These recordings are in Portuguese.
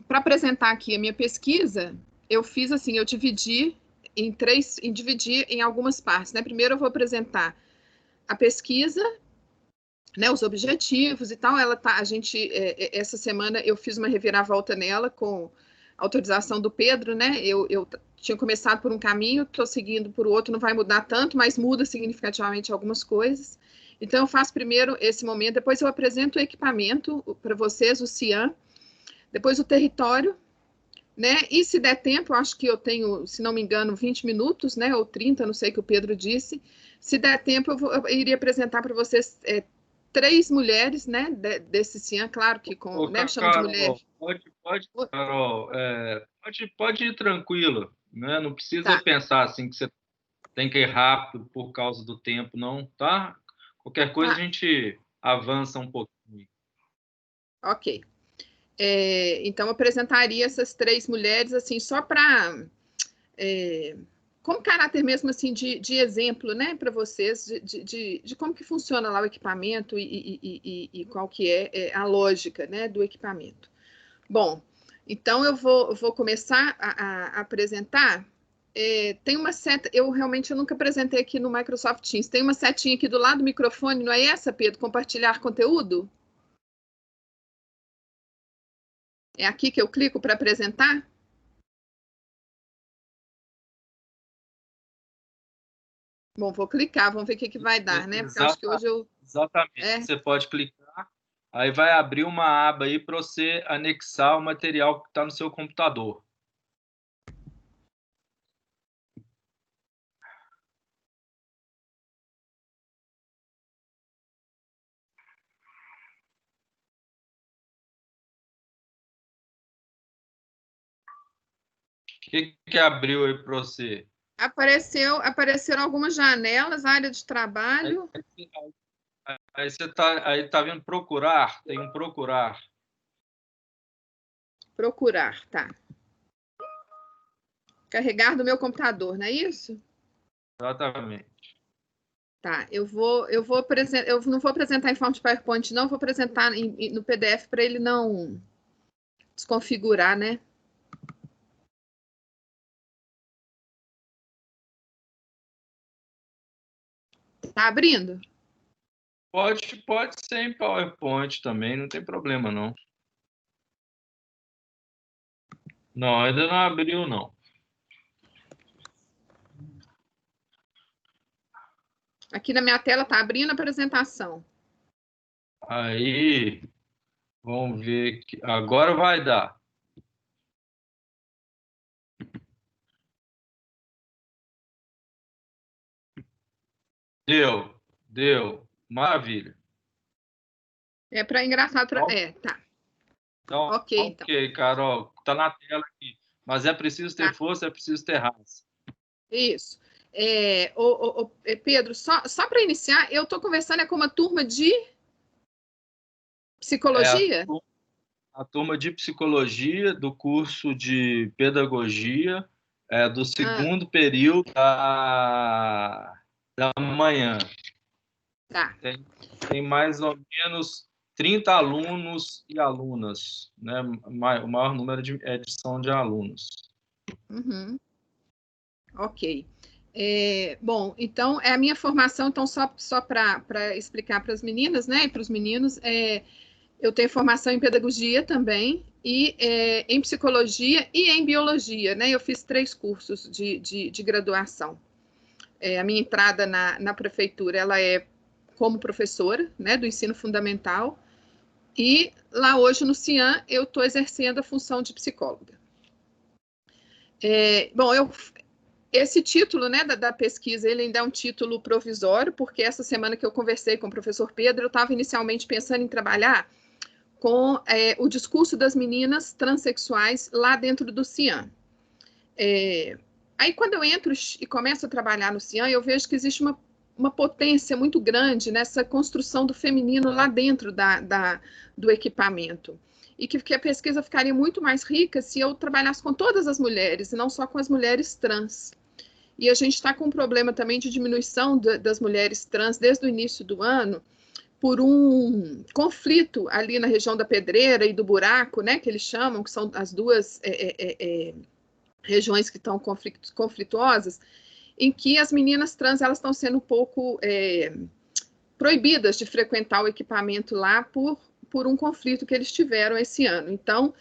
para apresentar aqui a minha pesquisa, eu fiz assim, eu dividi em algumas partes, né? Primeiro eu vou apresentar a pesquisa, né, os objetivos e tal. Essa semana eu fiz uma reviravolta nela com autorização do Pedro, né? Eu tinha começado por um caminho, estou seguindo por outro, não vai mudar tanto, mas muda significativamente algumas coisas. Então, eu faço primeiro esse momento, depois eu apresento o equipamento para vocês, o CIAN, depois o território, né? E se der tempo, eu acho que eu tenho, se não me engano, 20 minutos, né? Ou 30, não sei o que o Pedro disse. Se der tempo, eu iria apresentar para vocês 3 mulheres, né? Desse CIAN, claro que com, né? Chamo de mulher. Carol, pode ir tranquilo, né? Não precisa Tá. pensar assim que você tem que ir rápido por causa do tempo, não, tá? Qualquer coisa a gente avança um pouquinho. Ok. Então, eu apresentaria essas 3 mulheres, assim, só para... como caráter mesmo, assim, de exemplo, né, para vocês, de como que funciona lá o equipamento e qual que é a lógica, né, do equipamento. Bom, então eu vou começar a apresentar. Tem uma seta, eu nunca apresentei aqui no Microsoft Teams, tem uma setinha aqui do lado do microfone, não é essa, Pedro? Compartilhar conteúdo? É aqui que eu clico para apresentar? Bom, vou clicar, vamos ver o que vai dar, né? Porque acho que hoje eu... Exatamente, você pode clicar, aí vai abrir uma aba aí para você anexar o material que está no seu computador. O que abriu aí para você? Apareceram algumas janelas, área de trabalho. Aí você tá vendo procurar? Tem um procurar. Procurar, tá. Carregar do meu computador, não é isso? Exatamente. Tá, eu não vou apresentar em forma de PowerPoint, não, vou apresentar no PDF para ele não desconfigurar, né? Tá abrindo? Pode ser em PowerPoint também, não tem problema, não. Não, ainda não abriu, não. Aqui na minha tela tá abrindo a apresentação. Aí, vamos ver que agora vai dar. Deu. Maravilha. É para engraçado, tá. Então, ok, Carol, tá na tela aqui. Mas é preciso ter força, é preciso ter raça. Isso. Pedro, só para iniciar, eu estou conversando com uma turma de psicologia? A turma de psicologia do curso de pedagogia do segundo período da manhã. Tá. Tem mais ou menos 30 alunos e alunas, né? O maior número são de alunos. Uhum. Ok. Bom, então, é a minha formação, então, só para explicar para as meninas, né, e para os meninos, eu tenho formação em pedagogia também, e em psicologia e em biologia, né, eu fiz 3 cursos de graduação. A minha entrada na prefeitura, ela é como professora, né, do ensino fundamental, e lá hoje no CIAN eu estou exercendo a função de psicóloga. Bom, esse título, né, da pesquisa, ele ainda é um título provisório, porque essa semana que eu conversei com o professor Pedro, eu estava inicialmente pensando em trabalhar com o discurso das meninas transexuais lá dentro do CIAN. Aí, quando eu entro e começo a trabalhar no CIAN, eu vejo que existe uma potência muito grande nessa construção do feminino lá dentro do equipamento. E que a pesquisa ficaria muito mais rica se eu trabalhasse com todas as mulheres, e não só com as mulheres trans. E a gente está com um problema também de diminuição das mulheres trans desde o início do ano, por um conflito ali na região da Pedreira e do Buraco, né, que eles chamam, que são as duas regiões que estão conflituosas, em que as meninas trans elas estão sendo um pouco proibidas de frequentar o equipamento lá por um conflito que eles tiveram esse ano. Então,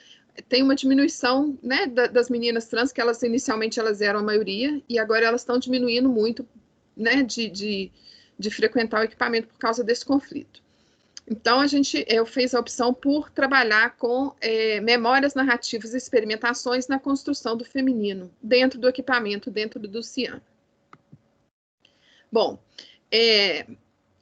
tem uma diminuição, né, das meninas trans, que elas inicialmente elas eram a maioria, e agora elas estão diminuindo muito, né, de frequentar o equipamento por causa desse conflito. Então, eu fiz a opção por trabalhar com memórias narrativas e experimentações na construção do feminino, dentro do equipamento, dentro do CIAN. Bom,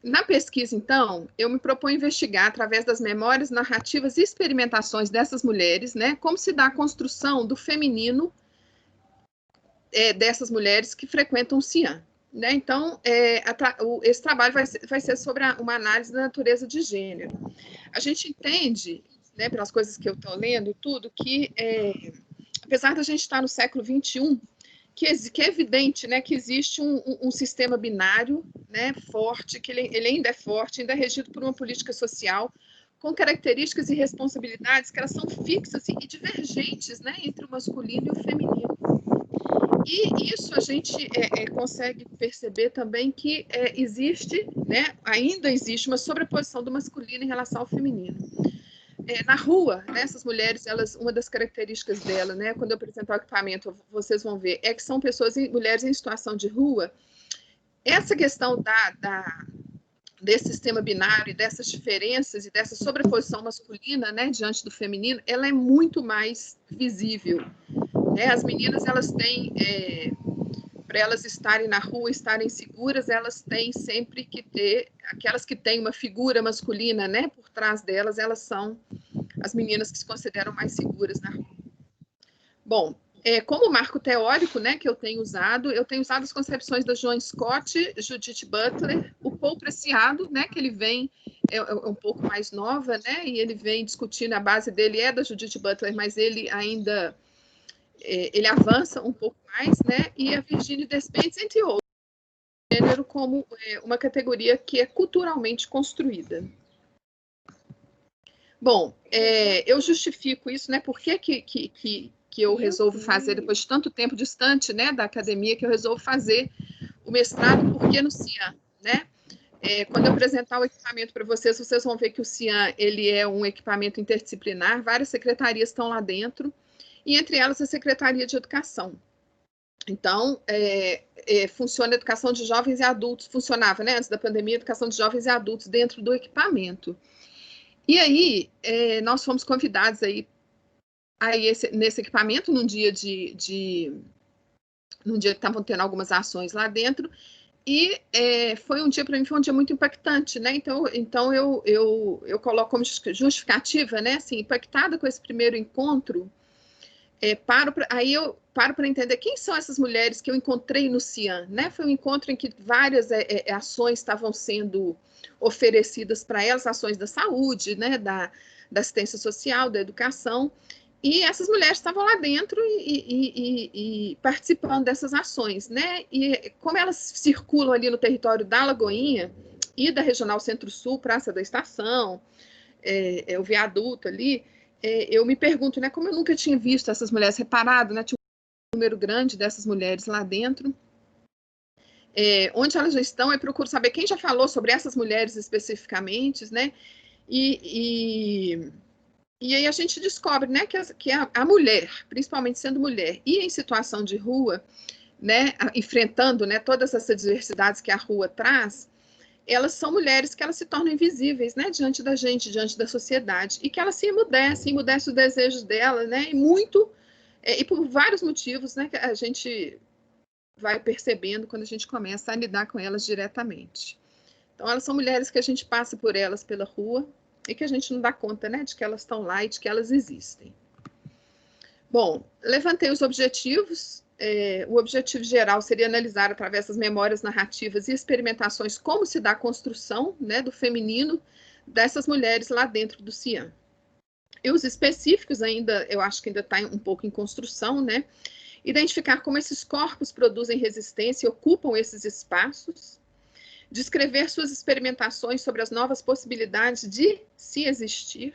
na pesquisa, então, eu me proponho investigar, através das memórias narrativas e experimentações dessas mulheres, né, como se dá a construção do feminino dessas mulheres que frequentam o CIAN. Né? Então, esse trabalho vai ser sobre uma análise da natureza de gênero. A gente entende, né, pelas coisas que eu estou lendo e tudo, que apesar da gente estar no século XXI, que é evidente, né, que existe um sistema binário, né, forte, que ele ainda é forte, ainda é regido por uma política social com características e responsabilidades que elas são fixas e divergentes, né, entre o masculino e o feminino. E isso a gente consegue perceber também que existe, né, ainda existe uma sobreposição do masculino em relação ao feminino. Na rua, né, essas mulheres, uma das características dela, né, quando eu apresentar o equipamento, vocês vão ver, é que são mulheres em situação de rua. Essa questão desse sistema binário e dessas diferenças e dessa sobreposição masculina, né, diante do feminino, ela é muito mais visível. As meninas, elas têm, para elas estarem na rua, estarem seguras, elas têm sempre que ter, aquelas que têm uma figura masculina, né, por trás delas, elas são as meninas que se consideram mais seguras na rua. Bom, como marco teórico, né, que eu tenho usado as concepções da Joan Scott, Judith Butler, o Paul Preciado, né, que ele vem, um pouco mais nova, né, e ele vem discutindo, a base dele é da Judith Butler, mas ele ainda ele avança um pouco mais, né? E a Virginie Despentes, entre outros, gênero como uma categoria que é culturalmente construída. Bom, eu justifico isso, né? Por que eu resolvo fazer, depois de tanto tempo distante, né, da academia, que eu resolvo fazer o mestrado, porque no CIAN, né? Quando eu apresentar o equipamento para vocês, vocês vão ver que o CIAN, ele é um equipamento interdisciplinar, várias secretarias estão lá dentro, e entre elas a Secretaria de Educação. Então, funciona a educação de jovens e adultos, funcionava, né, antes da pandemia, a educação de jovens e adultos dentro do equipamento. E aí, nós fomos convidados aí nesse equipamento, num dia num dia que estavam tendo algumas ações lá dentro, e foi um dia, para mim, foi um dia muito impactante, né? Então eu coloco como justificativa, né, assim, impactada com esse primeiro encontro. Aí eu paro para entender quem são essas mulheres que eu encontrei no CIAN, né? Foi um encontro em que várias ações estavam sendo oferecidas para elas, ações da saúde, né? Da assistência social, da educação, e essas mulheres estavam lá dentro e participando dessas ações, né? E como elas circulam ali no território da Lagoinha e da Regional Centro-Sul, Praça da Estação, o viaduto ali, eu me pergunto, né, como eu nunca tinha visto essas mulheres, reparado, né, tinha um número grande dessas mulheres lá dentro, onde elas já estão, eu procuro saber quem já falou sobre essas mulheres especificamente, né, e aí a gente descobre, né, que a mulher, principalmente sendo mulher, e em situação de rua, né, enfrentando, né, todas essas diversidades que a rua traz, elas são mulheres que elas se tornam invisíveis, né, diante da gente, diante da sociedade, e que elas se emudecem os desejos dela, né, e por vários motivos, né, que a gente vai percebendo quando a gente começa a lidar com elas diretamente. Então, elas são mulheres que a gente passa por elas pela rua e que a gente não dá conta, né, de que elas estão lá e de que elas existem. Bom, levantei os objetivos. O objetivo geral seria analisar, através das memórias narrativas e experimentações, como se dá a construção, né, do feminino dessas mulheres lá dentro do CIAN. E os específicos ainda, eu acho que ainda está um pouco em construção, né? Identificar como esses corpos produzem resistência e ocupam esses espaços. descrever suas experimentações sobre as novas possibilidades de se existir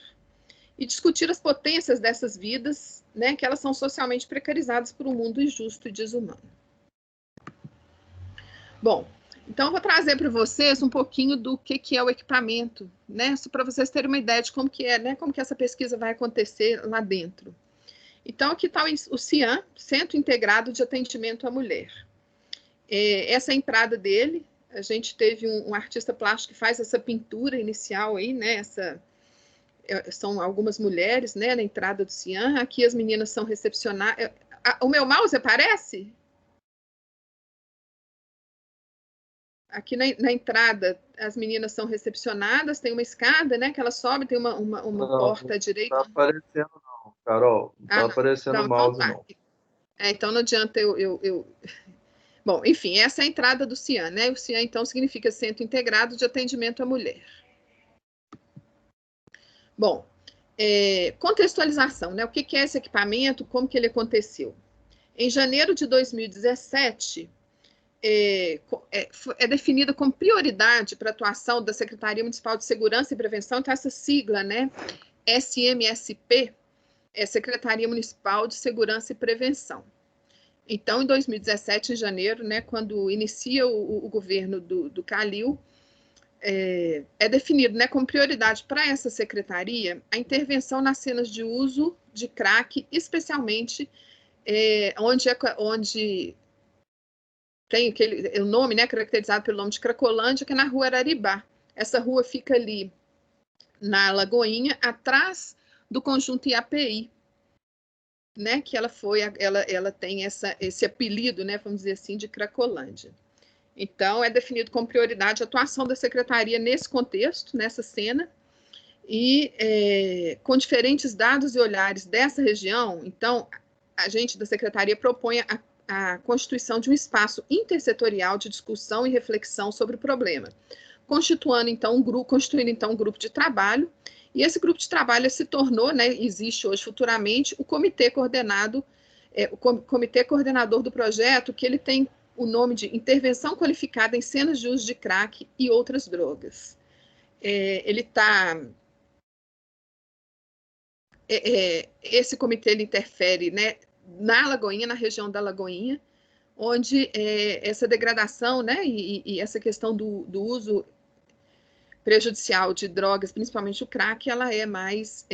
e discutir as potências dessas vidas, né, que elas são socialmente precarizadas por um mundo injusto e desumano. Bom, então eu vou trazer para vocês um pouquinho do que é o equipamento, né, para vocês terem uma ideia de como que é, né, como que essa pesquisa vai acontecer lá dentro. Então, aqui está o CIAM, Centro Integrado de Atendimento à Mulher. Essa é a entrada dele. A gente teve um artista plástico que faz essa pintura inicial aí, né? São algumas mulheres, né, na entrada do CIAM. Aqui as meninas são recepcionadas. O meu mouse aparece? Aqui na entrada, as meninas são recepcionadas, tem uma escada, né, que ela sobe, tem uma porta à direita. Não está aparecendo não, Carol. Não está aparecendo o mouse, então, não. Então não adianta eu... Bom, enfim, essa é a entrada do CIAM, né? O CIAM, então, significa Centro Integrado de Atendimento à Mulher. Bom, contextualização, né? O que é esse equipamento, como que ele aconteceu? Em janeiro de 2017, é definida como prioridade para a atuação da Secretaria Municipal de Segurança e Prevenção, então essa sigla, né? SMSP, é Secretaria Municipal de Segurança e Prevenção. Então, em 2017, em janeiro, né, quando inicia o governo do Calil, é definido, né, como prioridade para essa secretaria a intervenção nas cenas de uso de crack, especialmente onde tem o nome, né, caracterizado pelo nome de Cracolândia, que é na rua Araribá. Essa rua fica ali na Lagoinha, atrás do conjunto IAPI, né, que ela tem esse apelido, né, vamos dizer assim, de Cracolândia. Então, é definido como prioridade a atuação da secretaria nesse contexto, nessa cena, e com diferentes dados e olhares dessa região, então, a gente da secretaria propõe a constituição de um espaço intersetorial de discussão e reflexão sobre o problema, constituindo então um grupo de trabalho. E esse grupo de trabalho se tornou, né, existe hoje futuramente, o comitê coordenador do projeto, que ele tem o nome de Intervenção Qualificada em Cenas de Uso de Crack e Outras Drogas. Esse comitê ele interfere, né, na Lagoinha, na região da Lagoinha, onde essa degradação, né, e essa questão do uso prejudicial de drogas, principalmente o crack, ela é mais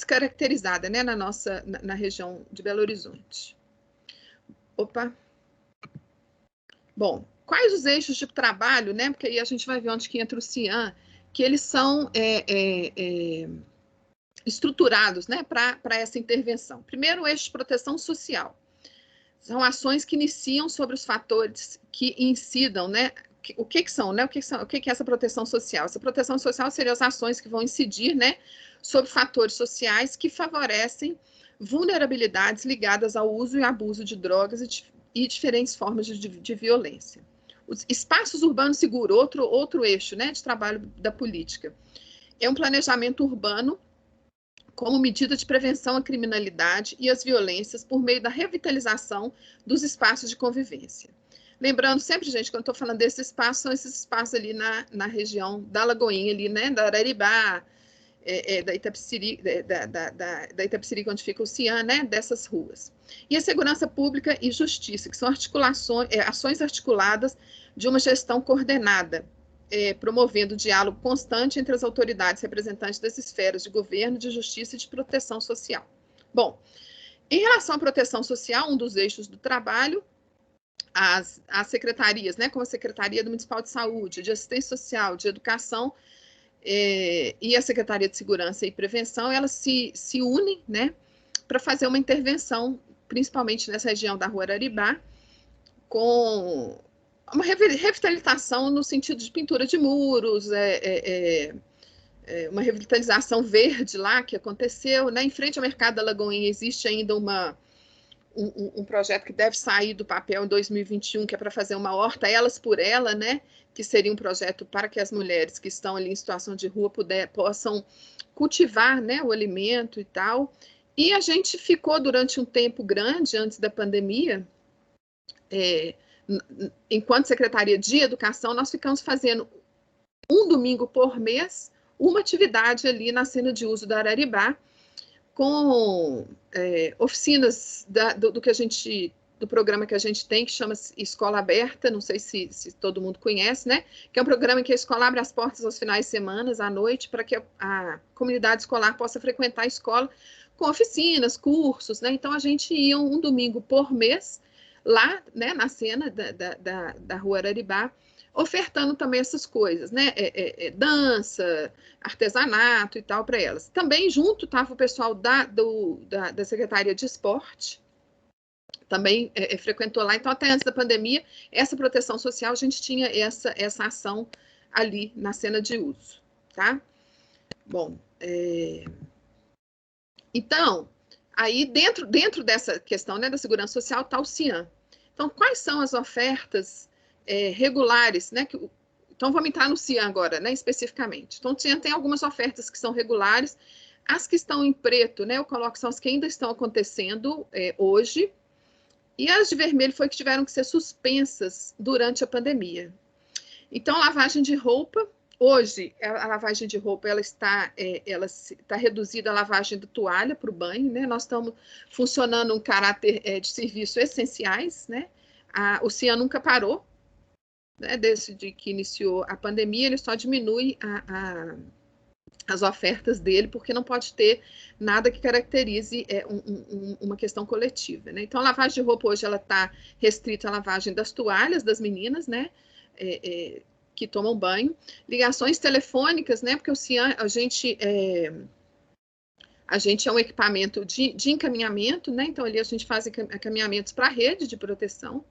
caracterizada, né, na região de Belo Horizonte. Opa! Bom, quais os eixos de trabalho, né, porque aí a gente vai ver onde que entra o CIAM, que eles são estruturados, né, para essa intervenção. Primeiro, o eixo de proteção social. São ações que iniciam sobre os fatores que incidam, né, o que são, né? O que é essa proteção social? Essa proteção social seriam as ações que vão incidir, né, sobre fatores sociais que favorecem vulnerabilidades ligadas ao uso e abuso de drogas e diferentes formas de violência. Os espaços urbanos seguros, outro eixo, né, de trabalho da política. É um planejamento urbano como medida de prevenção à criminalidade e às violências por meio da revitalização dos espaços de convivência. Lembrando sempre, gente, quando eu estou falando desses espaços, são esses espaços ali na região da Lagoinha, ali, né, da Araribá, da Itapecerica, da Itapecerica, onde fica o CIAM, né, dessas ruas. E a segurança pública e justiça, que são ações articuladas de uma gestão coordenada, promovendo diálogo constante entre as autoridades representantes das esferas de governo, de justiça e de proteção social. Bom, em relação à proteção social, um dos eixos do trabalho, as secretarias, né, como a Secretaria Municipal de Saúde, de Assistência Social, de Educação, e a Secretaria de Segurança e Prevenção, elas se unem, né, para fazer uma intervenção, principalmente nessa região da Rua Araribá, com uma revitalização no sentido de pintura de muros, uma revitalização verde lá que aconteceu, né? Em frente ao Mercado da Lagoinha existe ainda um projeto que deve sair do papel em 2021, que é para fazer uma horta elas por ela, né? Que seria um projeto para que as mulheres que estão ali em situação de rua possam cultivar, né, o alimento e tal. E a gente ficou durante um tempo grande, antes da pandemia, enquanto Secretaria de Educação, nós ficamos fazendo um domingo por mês uma atividade ali na Cena de Uso da Araribá, com oficinas do programa que a gente tem, que chama Escola Aberta, não sei se todo mundo conhece, né? Que é um programa em que a escola abre as portas aos finais de semana, à noite, para que a comunidade escolar possa frequentar a escola com oficinas, cursos, né? Então, a gente ia um domingo por mês lá, né, na cena da Rua Araribá, ofertando também essas coisas, né? Dança, artesanato e tal para elas. Também junto estava o pessoal da Secretaria de Esporte, também frequentou lá. Então, até antes da pandemia, essa proteção social, a gente tinha essa ação ali na cena de uso, tá? Bom, então, aí dentro dessa questão, né, da segurança social está o CIAM. Então, quais são as ofertas regulares, né? Então, vamos entrar no CIAM agora, né, especificamente. Então, o CIAM tem algumas ofertas que são regulares. As que estão em preto, né, eu coloco, são as que ainda estão acontecendo hoje. E as de vermelho foi que tiveram que ser suspensas durante a pandemia. Então, lavagem de roupa. Hoje, a lavagem de roupa ela está reduzida à lavagem de toalha para o banho, né? Nós estamos funcionando um caráter de serviços essenciais, né? O CIAM nunca parou, né? Desde que iniciou a pandemia, ele só diminui as ofertas dele, porque não pode ter nada que caracterize uma questão coletiva, né? Então, a lavagem de roupa hoje ela está restrita à lavagem das toalhas das meninas, né? Que tomam banho. Ligações telefônicas, né? Porque o CIAM, a gente é um equipamento de encaminhamento, né? Então, ali a gente faz encaminhamentos para a rede de proteção.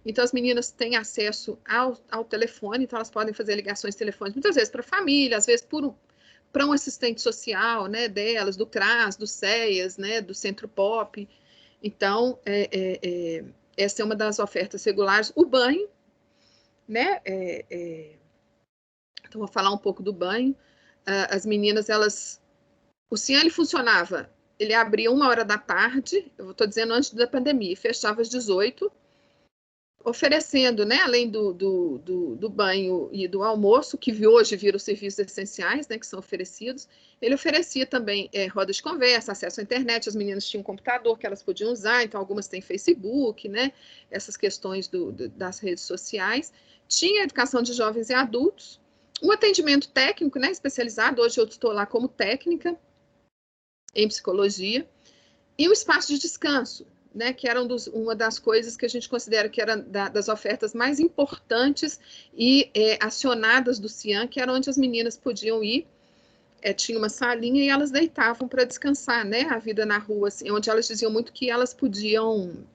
Então, as meninas têm acesso ao telefone, então elas podem fazer ligações telefônicas, muitas vezes para a família, às vezes para um assistente social, né, delas, do CRAS, do CEAS, né, do Centro Pop. Então, essa é uma das ofertas regulares. O banho, né, então vou falar um pouco do banho. As meninas, o CIAM, ele funcionava, ele abria 1h da tarde, eu estou dizendo antes da pandemia, fechava às 18h, oferecendo, né, além do banho e do almoço, que hoje viram os serviços essenciais, né, que são oferecidos, ele oferecia também rodas de conversa, acesso à internet. As meninas tinham um computador que elas podiam usar, então algumas têm Facebook, né, essas questões das redes sociais. Tinha educação de jovens e adultos, um atendimento técnico, né, especializado, hoje eu estou lá como técnica em psicologia, e um espaço de descanso, né, que era uma das coisas que a gente considera que era das ofertas mais importantes e acionadas do CIAM, que era onde as meninas podiam ir, tinha uma salinha e elas deitavam para descansar, né, a vida na rua, assim, onde elas diziam muito que elas podiam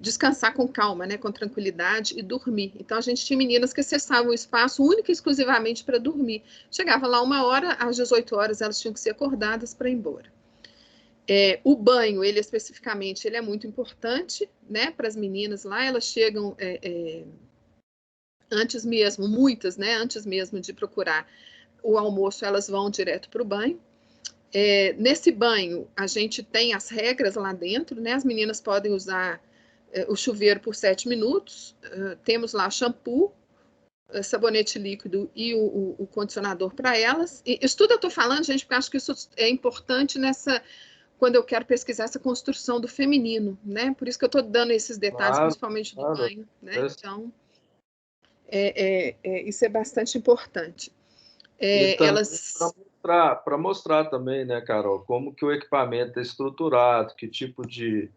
descansar com calma, né, com tranquilidade e dormir. Então, a gente tinha meninas que acessavam o espaço única e exclusivamente para dormir. Chegava lá 1h, às 18h elas tinham que ser acordadas para ir embora. O banho, ele especificamente, ele é muito importante, né, para as meninas lá. Elas chegam antes mesmo, muitas, né, antes mesmo de procurar o almoço, elas vão direto para o banho. Nesse banho, a gente tem as regras lá dentro, né? As meninas podem usar o chuveiro por 7 minutos, temos lá shampoo, sabonete líquido e o condicionador para elas. E isso tudo eu estou falando, gente, porque acho que isso é importante quando eu quero pesquisar essa construção do feminino, né? Por isso que eu estou dando esses detalhes, principalmente do banho, né? Então, isso é bastante importante. Para mostrar também, né, Carol, como que o equipamento é estruturado, que tipo de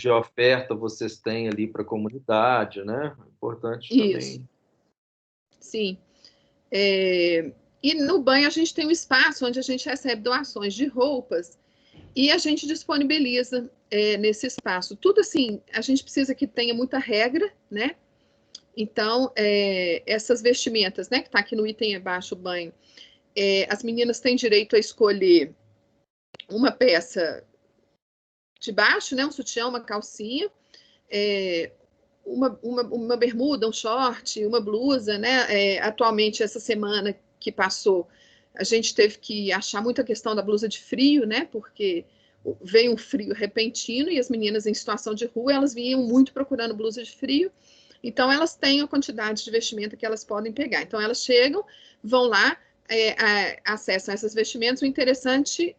oferta vocês têm ali para a comunidade, né? Importante isso. Também. Sim. E no banho a gente tem um espaço onde a gente recebe doações de roupas e a gente disponibiliza nesse espaço. Tudo assim, a gente precisa que tenha muita regra, né? Então, essas vestimentas, né, que está aqui no item abaixo, o banho, as meninas têm direito a escolher uma peça de baixo, né, um sutiã, uma calcinha, uma bermuda, um short, uma blusa, né? Atualmente, essa semana que passou, a gente teve que achar muita questão da blusa de frio, né? Porque veio um frio repentino e as meninas em situação de rua, elas vinham muito procurando blusa de frio, então elas têm a quantidade de vestimenta que elas podem pegar. Então elas chegam, vão lá, acessam essas vestimentas. O interessante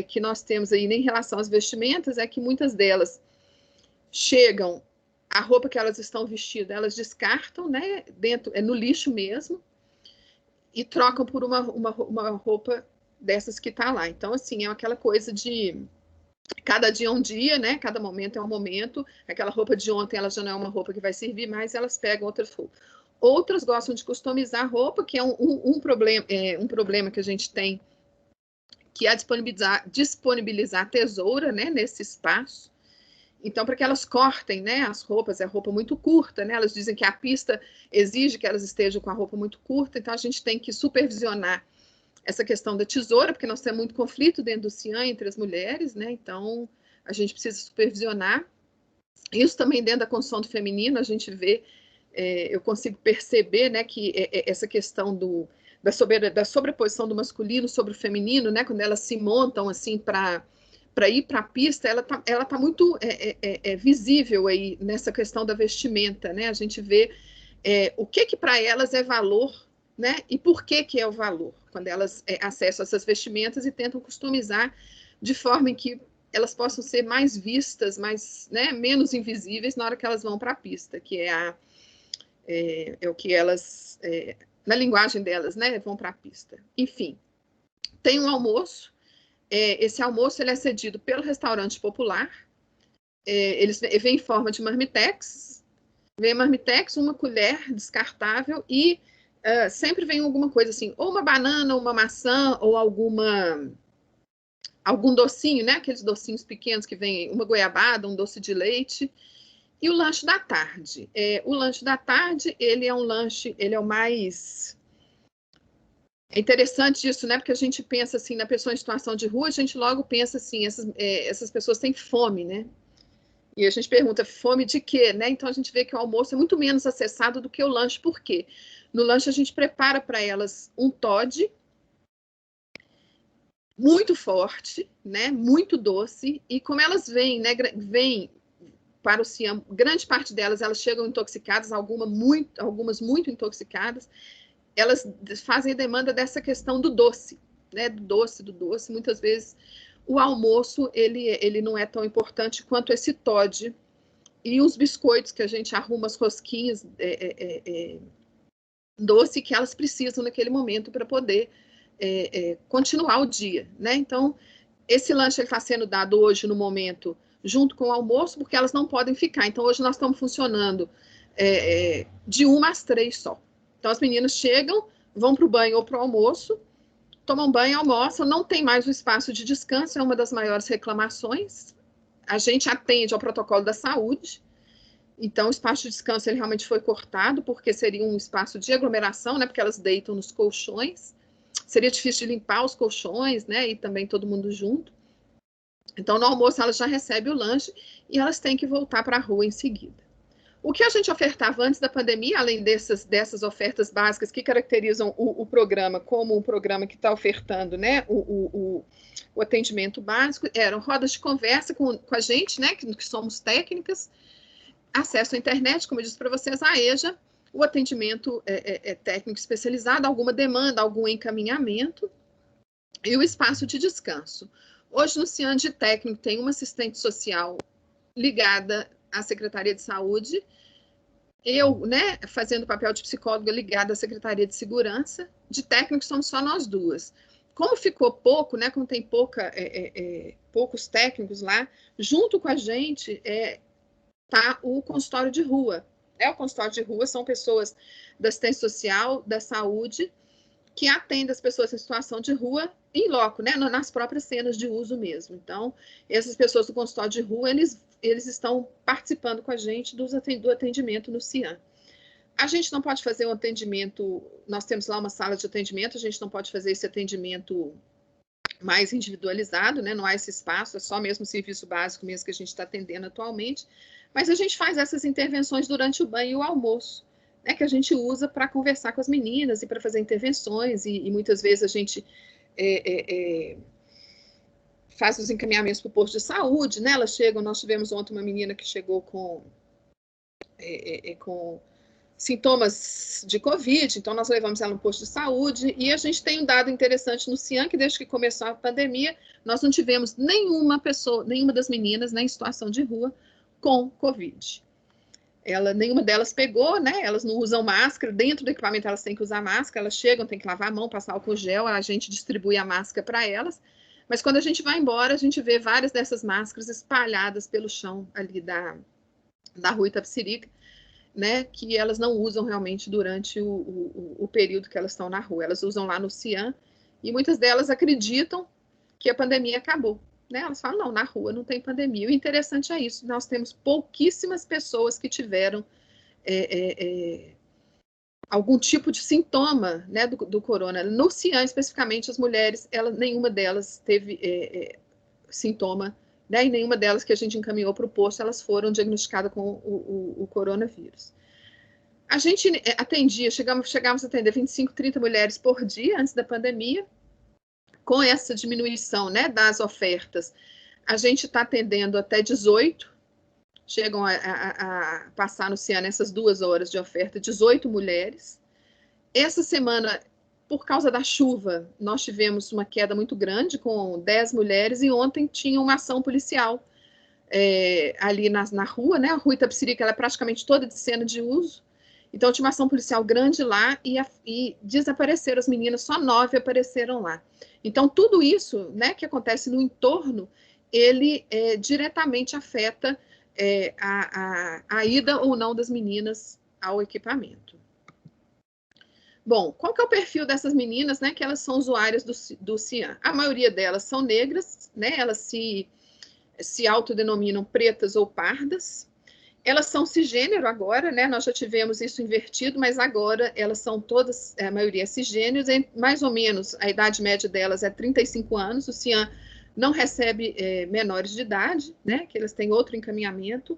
que nós temos aí em relação às vestimentas é que muitas delas chegam, a roupa que elas estão vestidas, elas descartam, né, dentro, no lixo mesmo, e trocam por uma roupa dessas que está lá. Então, assim, é aquela coisa de cada dia é um dia, né? Cada momento é um momento. Aquela roupa de ontem, ela já não é uma roupa que vai servir mais, elas pegam outras roupas. Outras gostam de customizar roupa, que é um problema que a gente tem, que é disponibilizar tesoura, né, nesse espaço. Então, para que elas cortem, né, as roupas, é roupa muito curta, né? Elas dizem que a pista exige que elas estejam com a roupa muito curta, então a gente tem que supervisionar essa questão da tesoura, porque nós temos muito conflito dentro do CIAN entre as mulheres, né? Então a gente precisa supervisionar. Isso também dentro da construção do feminino, a gente vê, eu consigo perceber, né, que essa questão da sobreposição do masculino sobre o feminino, né, quando elas se montam assim para ir para a pista, ela tá muito visível aí nessa questão da vestimenta, né? A gente vê o que para elas é valor, né? E por que é o valor, quando elas acessam essas vestimentas e tentam customizar de forma que elas possam ser mais vistas, mais, né, menos invisíveis na hora que elas vão para a pista, que é o que elas, na linguagem delas, né, vão para a pista. Enfim, tem um almoço. Esse almoço ele é cedido pelo restaurante popular. Ele vem em forma de marmitex. Vem marmitex, uma colher descartável e sempre vem alguma coisa assim, ou uma banana, ou uma maçã, ou algum docinho, né? Aqueles docinhos pequenos que vem, uma goiabada, um doce de leite. E o lanche da tarde. O lanche da tarde, ele é um lanche, ele é o mais... É interessante isso, né? Porque a gente pensa assim, na pessoa em situação de rua, a gente logo pensa assim, essas pessoas têm fome, né? E a gente pergunta, fome de quê, né? Então a gente vê que o almoço é muito menos acessado do que o lanche. Por quê? No lanche a gente prepara para elas um Toddy muito forte, né? Muito doce. E como elas vêm, né? Vêm para o CIAN, grande parte delas, elas chegam intoxicadas, algumas muito intoxicadas. Elas fazem a demanda dessa questão do doce, né? Do doce. Muitas vezes o almoço ele não é tão importante quanto esse Toddy e os biscoitos que a gente arruma, as rosquinhas doce que elas precisam naquele momento para poder continuar o dia, né? Então, esse lanche está sendo dado hoje no momento junto com o almoço, porque elas não podem ficar. Então, hoje nós estamos funcionando de 1 às 3 só. Então, as meninas chegam, vão para o banho ou para o almoço, tomam banho, almoçam, não tem mais o espaço de descanso, é uma das maiores reclamações. A gente atende ao protocolo da saúde, então o espaço de descanso ele realmente foi cortado, porque seria um espaço de aglomeração, né, porque elas deitam nos colchões, seria difícil de limpar os colchões, né, e também todo mundo junto. Então no almoço elas já recebem o lanche e elas têm que voltar para a rua em seguida. O que a gente ofertava antes da pandemia, além dessas ofertas básicas que caracterizam o programa como um programa que está ofertando, né, o atendimento básico, eram rodas de conversa com a gente, né, que somos técnicas, acesso à internet, como eu disse para vocês, a EJA, o atendimento técnico especializado, alguma demanda, algum encaminhamento e o espaço de descanso. Hoje no CIAN de técnico tem uma assistente social ligada à Secretaria de Saúde, eu, né, fazendo papel de psicóloga ligada à Secretaria de Segurança, de técnico somos só nós duas. Como ficou pouco, né, como tem poucos técnicos lá, junto com a gente tá o consultório de rua. O consultório de rua são pessoas da assistência social, da saúde, que atendem as pessoas em situação de rua em loco, né, nas próprias cenas de uso mesmo. Então, essas pessoas do consultório de rua, eles estão participando com a gente do atendimento no CIAN. A gente não pode fazer um atendimento, nós temos lá uma sala de atendimento, a gente não pode fazer esse atendimento mais individualizado, né? Não há esse espaço, é só mesmo o serviço básico mesmo que a gente está atendendo atualmente, mas a gente faz essas intervenções durante o banho e o almoço, né? Que a gente usa para conversar com as meninas e para fazer intervenções, e muitas vezes a gente faz os encaminhamentos para o posto de saúde, né? Elas chegam, nós tivemos ontem uma menina que chegou com sintomas de Covid, então nós levamos ela no posto de saúde, e a gente tem um dado interessante no CIAN, que desde que começou a pandemia, nós não tivemos nenhuma das meninas, né, em situação de rua com Covid. Nenhuma delas pegou, né? Elas não usam máscara, dentro do equipamento elas têm que usar máscara, elas chegam, tem que lavar a mão, passar álcool gel, a gente distribui a máscara para elas, mas quando a gente vai embora, a gente vê várias dessas máscaras espalhadas pelo chão ali da rua Itapecerica, né, que elas não usam realmente durante o período que elas estão na rua. Elas usam lá no CIAN, e muitas delas acreditam que a pandemia acabou. Né? Elas falam, não, na rua não tem pandemia. O interessante é isso, nós temos pouquíssimas pessoas que tiveram algum tipo de sintoma, né, do corona. No CIAN, especificamente, as mulheres, nenhuma delas teve sintoma, né, e nenhuma delas que a gente encaminhou para o posto, elas foram diagnosticadas com o coronavírus. A gente atendia, chegamos a atender 25, 30 mulheres por dia antes da pandemia. Com essa diminuição, né, das ofertas, a gente está atendendo até 18, chegam a passar no CIAN nessas 2 horas de oferta, 18 mulheres. Essa semana, por causa da chuva, nós tivemos uma queda muito grande, com 10 mulheres, e ontem tinha uma ação policial ali na rua, né? A rua Itapecerica, ela é praticamente toda de cena de uso, então tinha uma ação policial grande lá, e desapareceram as meninas, só 9 apareceram lá. Então, tudo isso, né, que acontece no entorno, ele diretamente afeta a ida ou não das meninas ao equipamento. Bom, qual que é o perfil dessas meninas, né, que elas são usuárias do CIAN? A maioria delas são negras, né, elas se autodenominam pretas ou pardas. Elas são cisgênero agora, né, nós já tivemos isso invertido, mas agora elas são todas, a maioria cisgêneros, mais ou menos a idade média delas é 35 anos, o CIAN não recebe menores de idade, né, que elas têm outro encaminhamento.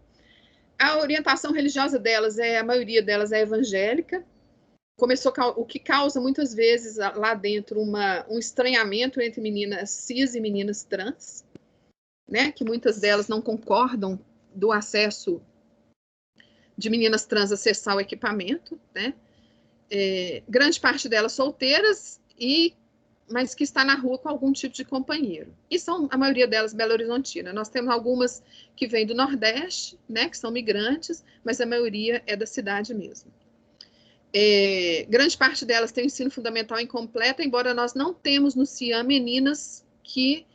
A orientação religiosa delas, a maioria delas é evangélica. O que causa muitas vezes lá dentro um estranhamento entre meninas cis e meninas trans, né, que muitas delas não concordam do acesso de meninas trans acessar o equipamento, né? Grande parte delas solteiras, mas que está na rua com algum tipo de companheiro. E são, a maioria delas, belo-horizontina. Nós temos algumas que vêm do Nordeste, né, que são migrantes, mas a maioria é da cidade mesmo. Grande parte delas tem ensino fundamental incompleto, embora nós não temos no CIAN meninas que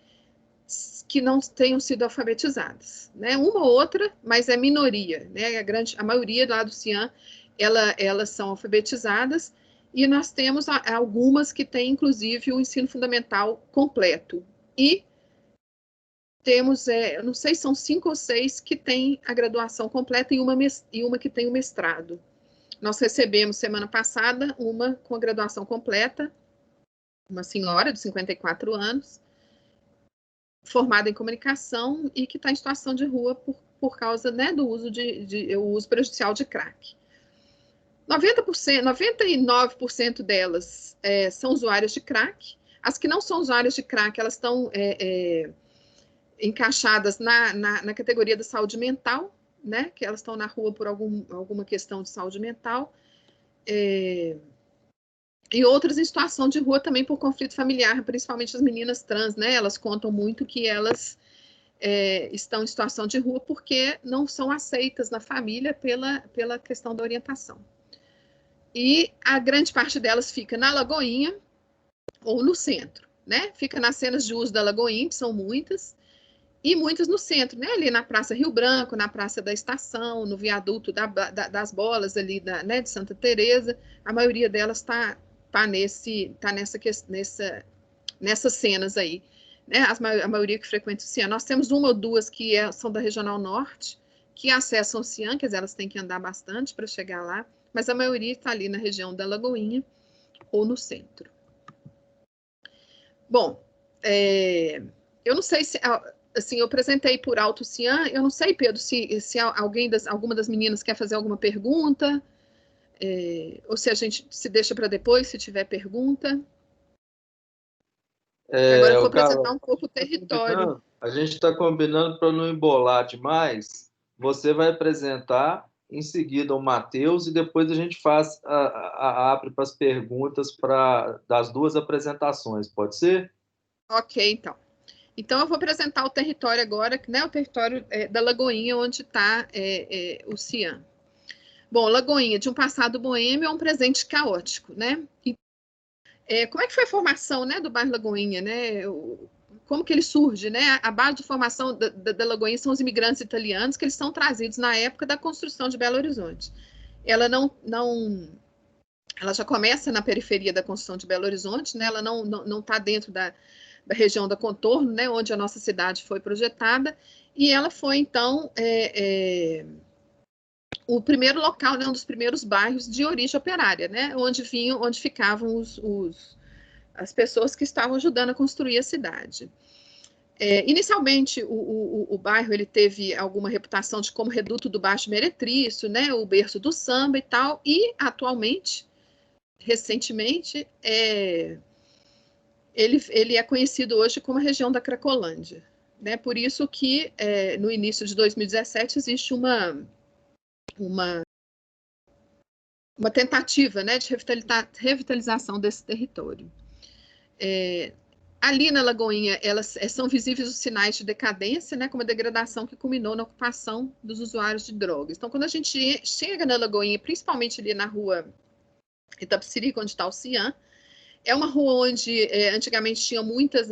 não tenham sido alfabetizadas, né? Uma ou outra, mas é minoria, né? A maioria lá do CIAN, elas são alfabetizadas, e nós temos algumas que têm, inclusive, o ensino fundamental completo. E temos, não sei, são 5 ou 6 que têm a graduação completa e uma que tem o mestrado. Nós recebemos, semana passada, uma com a graduação completa, uma senhora de 54 anos, formada em comunicação e que está em situação de rua por causa, né, do uso o uso prejudicial de crack. 99% delas são usuárias de crack. As que não são usuárias de crack, elas estão encaixadas na categoria da saúde mental, né, que elas estão na rua por alguma questão de saúde mental. E outras em situação de rua também por conflito familiar, principalmente as meninas trans, né? Elas contam muito que elas estão em situação de rua porque não são aceitas na família pela questão da orientação. E a grande parte delas fica na Lagoinha ou no centro, né? Fica nas cenas de uso da Lagoinha, que são muitas, e muitas no centro, né? Ali na Praça Rio Branco, na Praça da Estação, no viaduto das Bolas ali né, de Santa Teresa. A maioria delas está nessas cenas aí, né? A maioria que frequenta o CIAN. Nós temos uma ou duas que são da Regional Norte, que acessam o CIAN, quer dizer, elas têm que andar bastante para chegar lá, mas a maioria está ali na região da Lagoinha ou no centro. Bom, eu não sei se... Assim, eu apresentei por alto o CIAN, eu não sei, Pedro, se alguma das meninas quer fazer alguma pergunta, ou se a gente se deixa para depois, se tiver pergunta. Agora eu vou apresentar um pouco o território. A gente está combinando para não embolar demais. Você vai apresentar, em seguida o Matheus, e depois a gente faz abre para as perguntas das duas apresentações, pode ser? Ok, então. Então, eu vou apresentar o território agora, né, o território da Lagoinha, onde está o Cian. Bom, Lagoinha, de um passado boêmio a um presente caótico, né? Como é que foi a formação, né, do bairro Lagoinha, né? Como que ele surge, né? A base de formação da Lagoinha são os imigrantes italianos, que eles são trazidos na época da construção de Belo Horizonte. Ela ela já começa na periferia da construção de Belo Horizonte, né? Ela não está dentro da região da contorno, né? Onde a nossa cidade foi projetada, e ela foi, então, o primeiro local, né? Um dos primeiros bairros de origem operária, né? Onde ficavam as pessoas que estavam ajudando a construir a cidade. Inicialmente, o bairro ele teve alguma reputação de como reduto do Baixo Meretrício, né? O berço do samba e tal, e atualmente, recentemente, ele é conhecido hoje como a região da Cracolândia, né? Por isso que no início de 2017 existe uma tentativa, né, de revitalização desse território. Ali na Lagoinha, são visíveis os sinais de decadência, né, como a degradação que culminou na ocupação dos usuários de drogas. Então, quando a gente chega na Lagoinha, principalmente ali na rua Itapecerica, onde está o Cian, é uma rua onde antigamente tinha muitos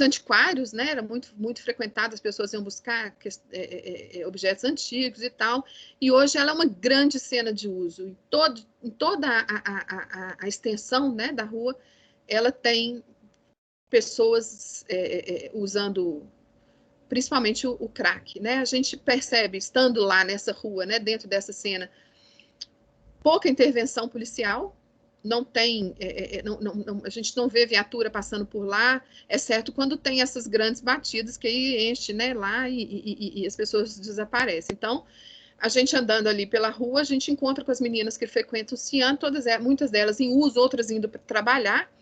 antiquários, né? Era muito frequentado, as pessoas iam buscar objetos antigos e tal. E hoje ela é uma grande cena de uso. Em toda a extensão, né, da rua, ela tem pessoas usando principalmente o crack, né? A gente percebe, estando lá nessa rua, né, dentro dessa cena, pouca intervenção policial, não tem, a gente não vê viatura passando por lá, exceto quando tem essas grandes batidas que aí enche, né, lá e as pessoas desaparecem. Então, a gente andando ali pela rua, a gente encontra com as meninas que frequentam o Cian, muitas delas em uso, outras indo para trabalhar,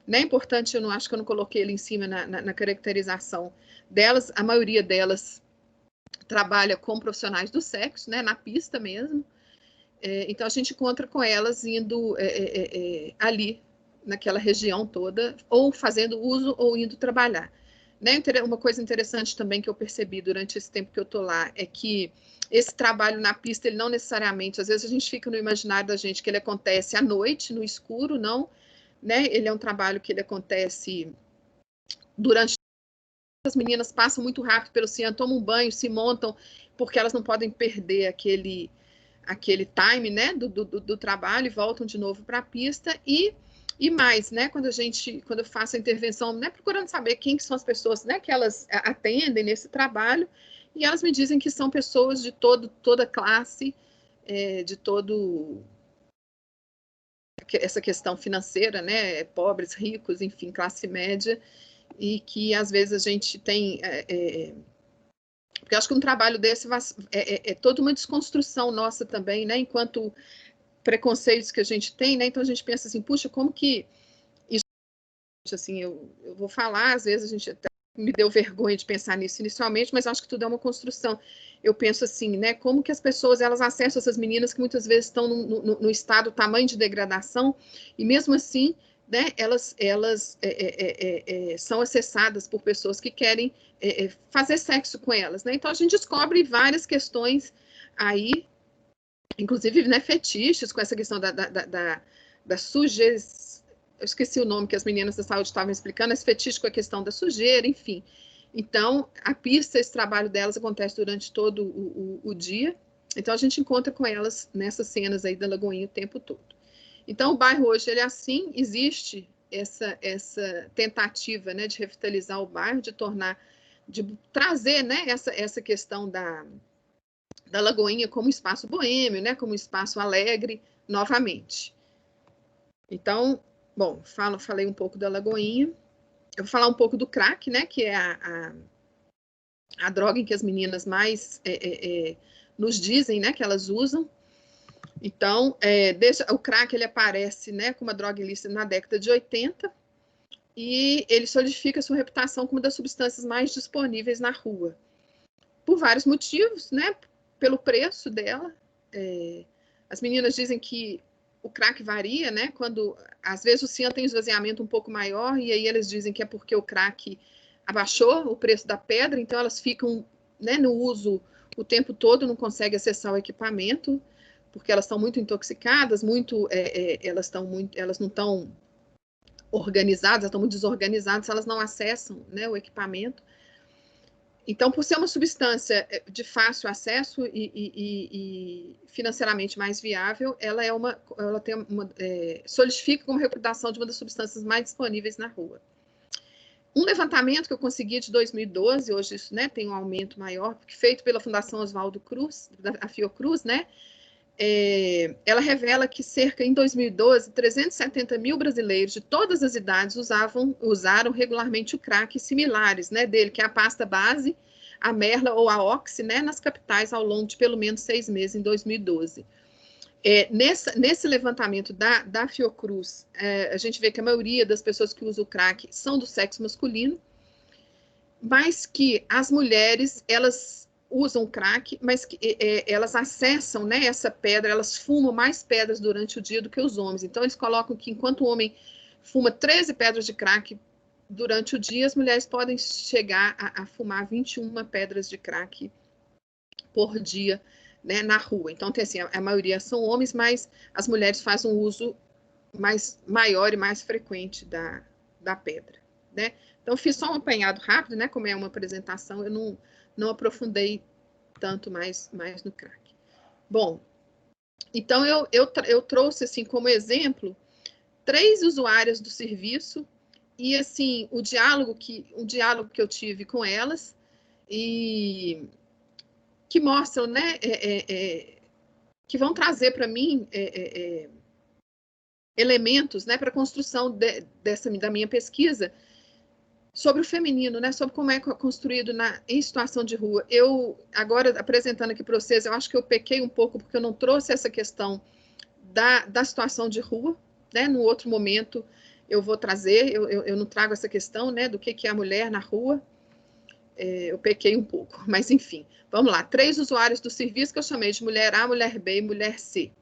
né? Importante, acho que eu não coloquei ali em cima na caracterização delas, a maioria delas trabalha com profissionais do sexo, né, na pista mesmo. Então, a gente encontra com elas indo ali, naquela região toda, ou fazendo uso ou indo trabalhar. Né? Uma coisa interessante também que eu percebi durante esse tempo que eu estou lá é que esse trabalho na pista, ele não necessariamente, às vezes a gente fica no imaginário da gente que ele acontece à noite, no escuro, não. Né? Ele é um trabalho que ele acontece durante. As meninas passam muito rápido pelo Cian, tomam um banho, se montam, porque elas não podem perder aquele time, né, do trabalho, e voltam de novo para a pista. E mais, né, quando eu faço a intervenção, né, procurando saber quem são as pessoas, né, que elas atendem nesse trabalho, e elas me dizem que são pessoas de toda classe, de todo essa questão financeira, né, pobres, ricos, enfim, classe média, e que às vezes a gente tem porque eu acho que um trabalho desse é toda uma desconstrução nossa também, né? Enquanto preconceitos que a gente tem, né? Então a gente pensa assim, puxa, como que isso, assim, eu vou falar, às vezes a gente até me deu vergonha de pensar nisso inicialmente, mas acho que tudo é uma construção. Eu penso assim, né? Como que as pessoas elas acessam essas meninas que muitas vezes estão no estado tamanho de degradação e mesmo assim, né? Elas são acessadas por pessoas que querem fazer sexo com elas, né? Então a gente descobre várias questões aí, inclusive, né, fetiches com essa questão da sujeira. Eu esqueci o nome que as meninas da saúde estavam explicando, esse fetiche com a questão da sujeira, enfim. Então, a pista, esse trabalho delas acontece durante todo o dia. Então, a gente encontra com elas nessas cenas aí da Lagoinha o tempo todo. Então, o bairro hoje, ele é assim, existe essa tentativa, né, de revitalizar o bairro, de trazer, né, essa questão da Lagoinha como espaço boêmio, né, como espaço alegre, novamente. Então, bom, falei um pouco da Lagoinha. Eu vou falar um pouco do crack, né, que é a droga em que as meninas mais nos dizem, né, que elas usam. Então, o crack ele aparece, né, como uma droga ilícita na década de 80 e ele solidifica sua reputação como uma das substâncias mais disponíveis na rua. Por vários motivos, né? Pelo preço dela. As meninas dizem que o crack varia, né? Quando, às vezes, o cian tem um esvaziamento um pouco maior, e aí eles dizem que é porque o crack abaixou o preço da pedra, então elas ficam, né, no uso o tempo todo, não conseguem acessar o equipamento, porque elas estão muito intoxicadas, elas não estão organizadas, elas estão muito desorganizadas, elas não acessam, né, o equipamento. Então, por ser uma substância de fácil acesso e financeiramente mais viável, ela solidifica como reputação de uma das substâncias mais disponíveis na rua. Um levantamento que eu consegui de 2012, hoje isso, né, tem um aumento maior, feito pela Fundação Oswaldo Cruz, a Fiocruz, né, ela revela que em 2012, 370 mil brasileiros de todas as idades usaram regularmente o crack similares, né, dele, que é a pasta base, a Merla ou a Oxy, né, nas capitais ao longo de pelo menos 6 meses em 2012. Nesse levantamento da Fiocruz, a gente vê que a maioria das pessoas que usam o crack são do sexo masculino, mas que as mulheres, elas usam crack, mas que elas acessam, né, essa pedra, elas fumam mais pedras durante o dia do que os homens. Então, eles colocam que enquanto o homem fuma 13 pedras de crack durante o dia, as mulheres podem chegar a fumar 21 pedras de crack por dia, né, na rua. Então, tem assim, a maioria são homens, mas as mulheres fazem um uso maior e mais frequente da pedra, né? Então, fiz só um apanhado rápido, né? Como é uma apresentação, eu não aprofundei tanto mais no crack. Bom, então eu trouxe assim como exemplo 3 usuárias do serviço e assim um diálogo que eu tive com elas e que mostram, né, que vão trazer para mim elementos, né, para a construção da minha pesquisa sobre o feminino, né, sobre como é construído em situação de rua. Eu, agora, apresentando aqui para vocês, eu acho que eu pequei um pouco porque eu não trouxe essa questão da situação de rua, né, no outro momento eu vou trazer, eu não trago essa questão, né, do que é a mulher na rua, eu pequei um pouco, mas enfim, vamos lá. 3 usuários do serviço que eu chamei de mulher A, mulher B e mulher C.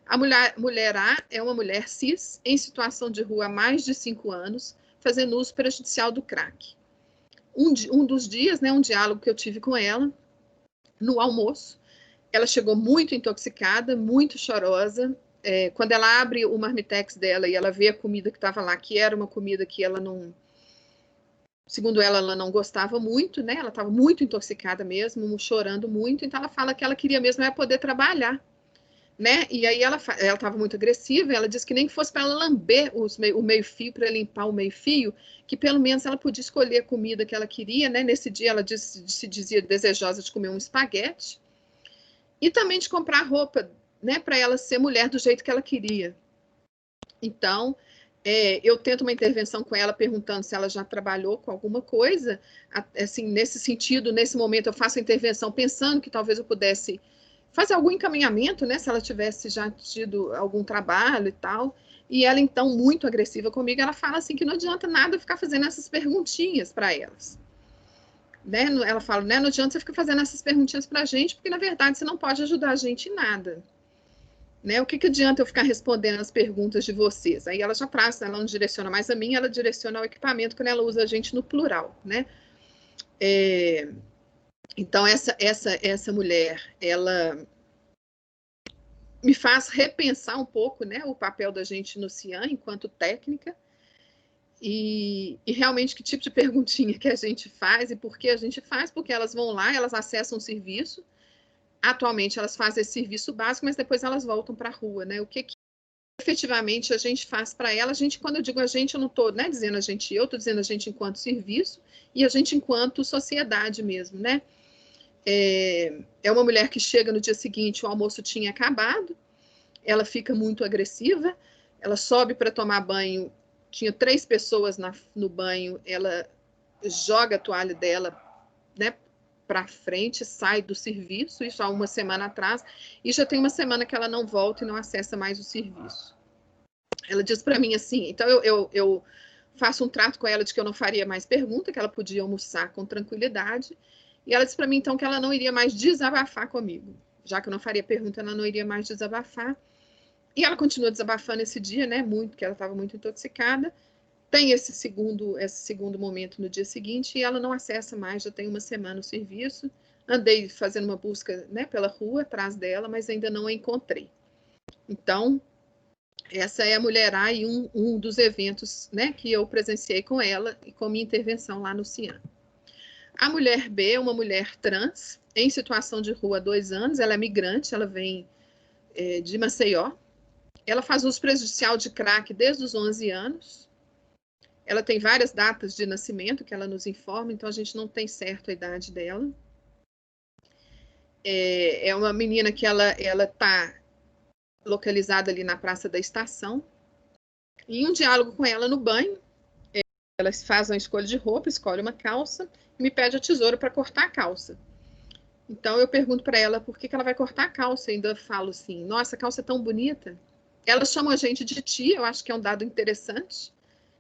A mulher A é uma mulher cis, em situação de rua há mais de 5 anos, fazendo uso prejudicial do crack. Um dos dias, né, um diálogo que eu tive com ela, no almoço, ela chegou muito intoxicada, muito chorosa. Quando ela abre o marmitex dela e ela vê a comida que estava lá, que era uma comida que ela não... Segundo ela não gostava muito, né? Ela estava muito intoxicada mesmo, chorando muito. Então, ela fala que ela queria mesmo poder trabalhar, né? E aí ela estava muito agressiva, ela disse que nem que fosse para ela lamber o meio-fio, para limpar o meio-fio, que pelo menos ela podia escolher a comida que ela queria, né? Nesse dia ela se dizia desejosa de comer um espaguete e também de comprar roupa, né? Para ela ser mulher do jeito que ela queria. Então, eu tento uma intervenção com ela, perguntando se ela já trabalhou com alguma coisa, assim, nesse sentido, nesse momento eu faço a intervenção pensando que talvez eu pudesse fazer algum encaminhamento, né, se ela tivesse já tido algum trabalho e tal, e ela então, muito agressiva comigo, ela fala assim que não adianta nada ficar fazendo essas perguntinhas para elas, né, ela fala, né, não adianta você ficar fazendo essas perguntinhas para a gente, porque na verdade você não pode ajudar a gente em nada. Né, o que adianta eu ficar respondendo as perguntas de vocês? Aí ela já traz, ela não direciona mais a mim, ela direciona ao equipamento quando ela usa a gente no plural, né? Então, essa mulher, ela me faz repensar um pouco, né, o papel da gente no CIAN enquanto técnica e realmente que tipo de perguntinha que a gente faz e por que a gente faz, porque elas vão lá, elas acessam o serviço, atualmente elas fazem esse serviço básico, mas depois elas voltam para a rua, né? O que efetivamente a gente faz para ela, quando eu digo a gente, eu não estou, né, dizendo a gente, eu estou dizendo a gente enquanto serviço e a gente enquanto sociedade mesmo, né? É uma mulher que chega no dia seguinte, o almoço tinha acabado, ela fica muito agressiva, ela sobe para tomar banho, tinha 3 pessoas no banho, ela joga a toalha dela, né, para frente, sai do serviço, isso há uma semana atrás, e já tem uma semana que ela não volta e não acessa mais o serviço. Ela diz para mim assim, então eu faço um trato com ela de que eu não faria mais pergunta, que ela podia almoçar com tranquilidade, e ela diz para mim então que ela não iria mais desabafar comigo, já que eu não faria pergunta, ela não iria mais desabafar. E ela continua desabafando esse dia, né, muito, porque ela estava muito intoxicada. Tem esse segundo momento no dia seguinte e ela não acessa mais, já tem uma semana o serviço. Andei fazendo uma busca, né, pela rua atrás dela, mas ainda não a encontrei. Então, essa é a Mulher A e um dos eventos, né, que eu presenciei com ela e com minha intervenção lá no CIAN. A Mulher B é uma mulher trans, em situação de rua há 2 anos, ela é migrante, ela vem de Maceió. Ela faz uso prejudicial de crack desde os 11 anos. Ela tem várias datas de nascimento que ela nos informa, então a gente não tem certo a idade dela. É uma menina que ela está localizada ali na Praça da Estação. Em um diálogo com ela no banho, ela faz uma escolha de roupa, escolhe uma calça e me pede a tesoura para cortar a calça. Então eu pergunto para ela por que ela vai cortar a calça. Eu ainda falo assim, nossa, a calça é tão bonita. Elas chamam a gente de tia, eu acho que é um dado interessante.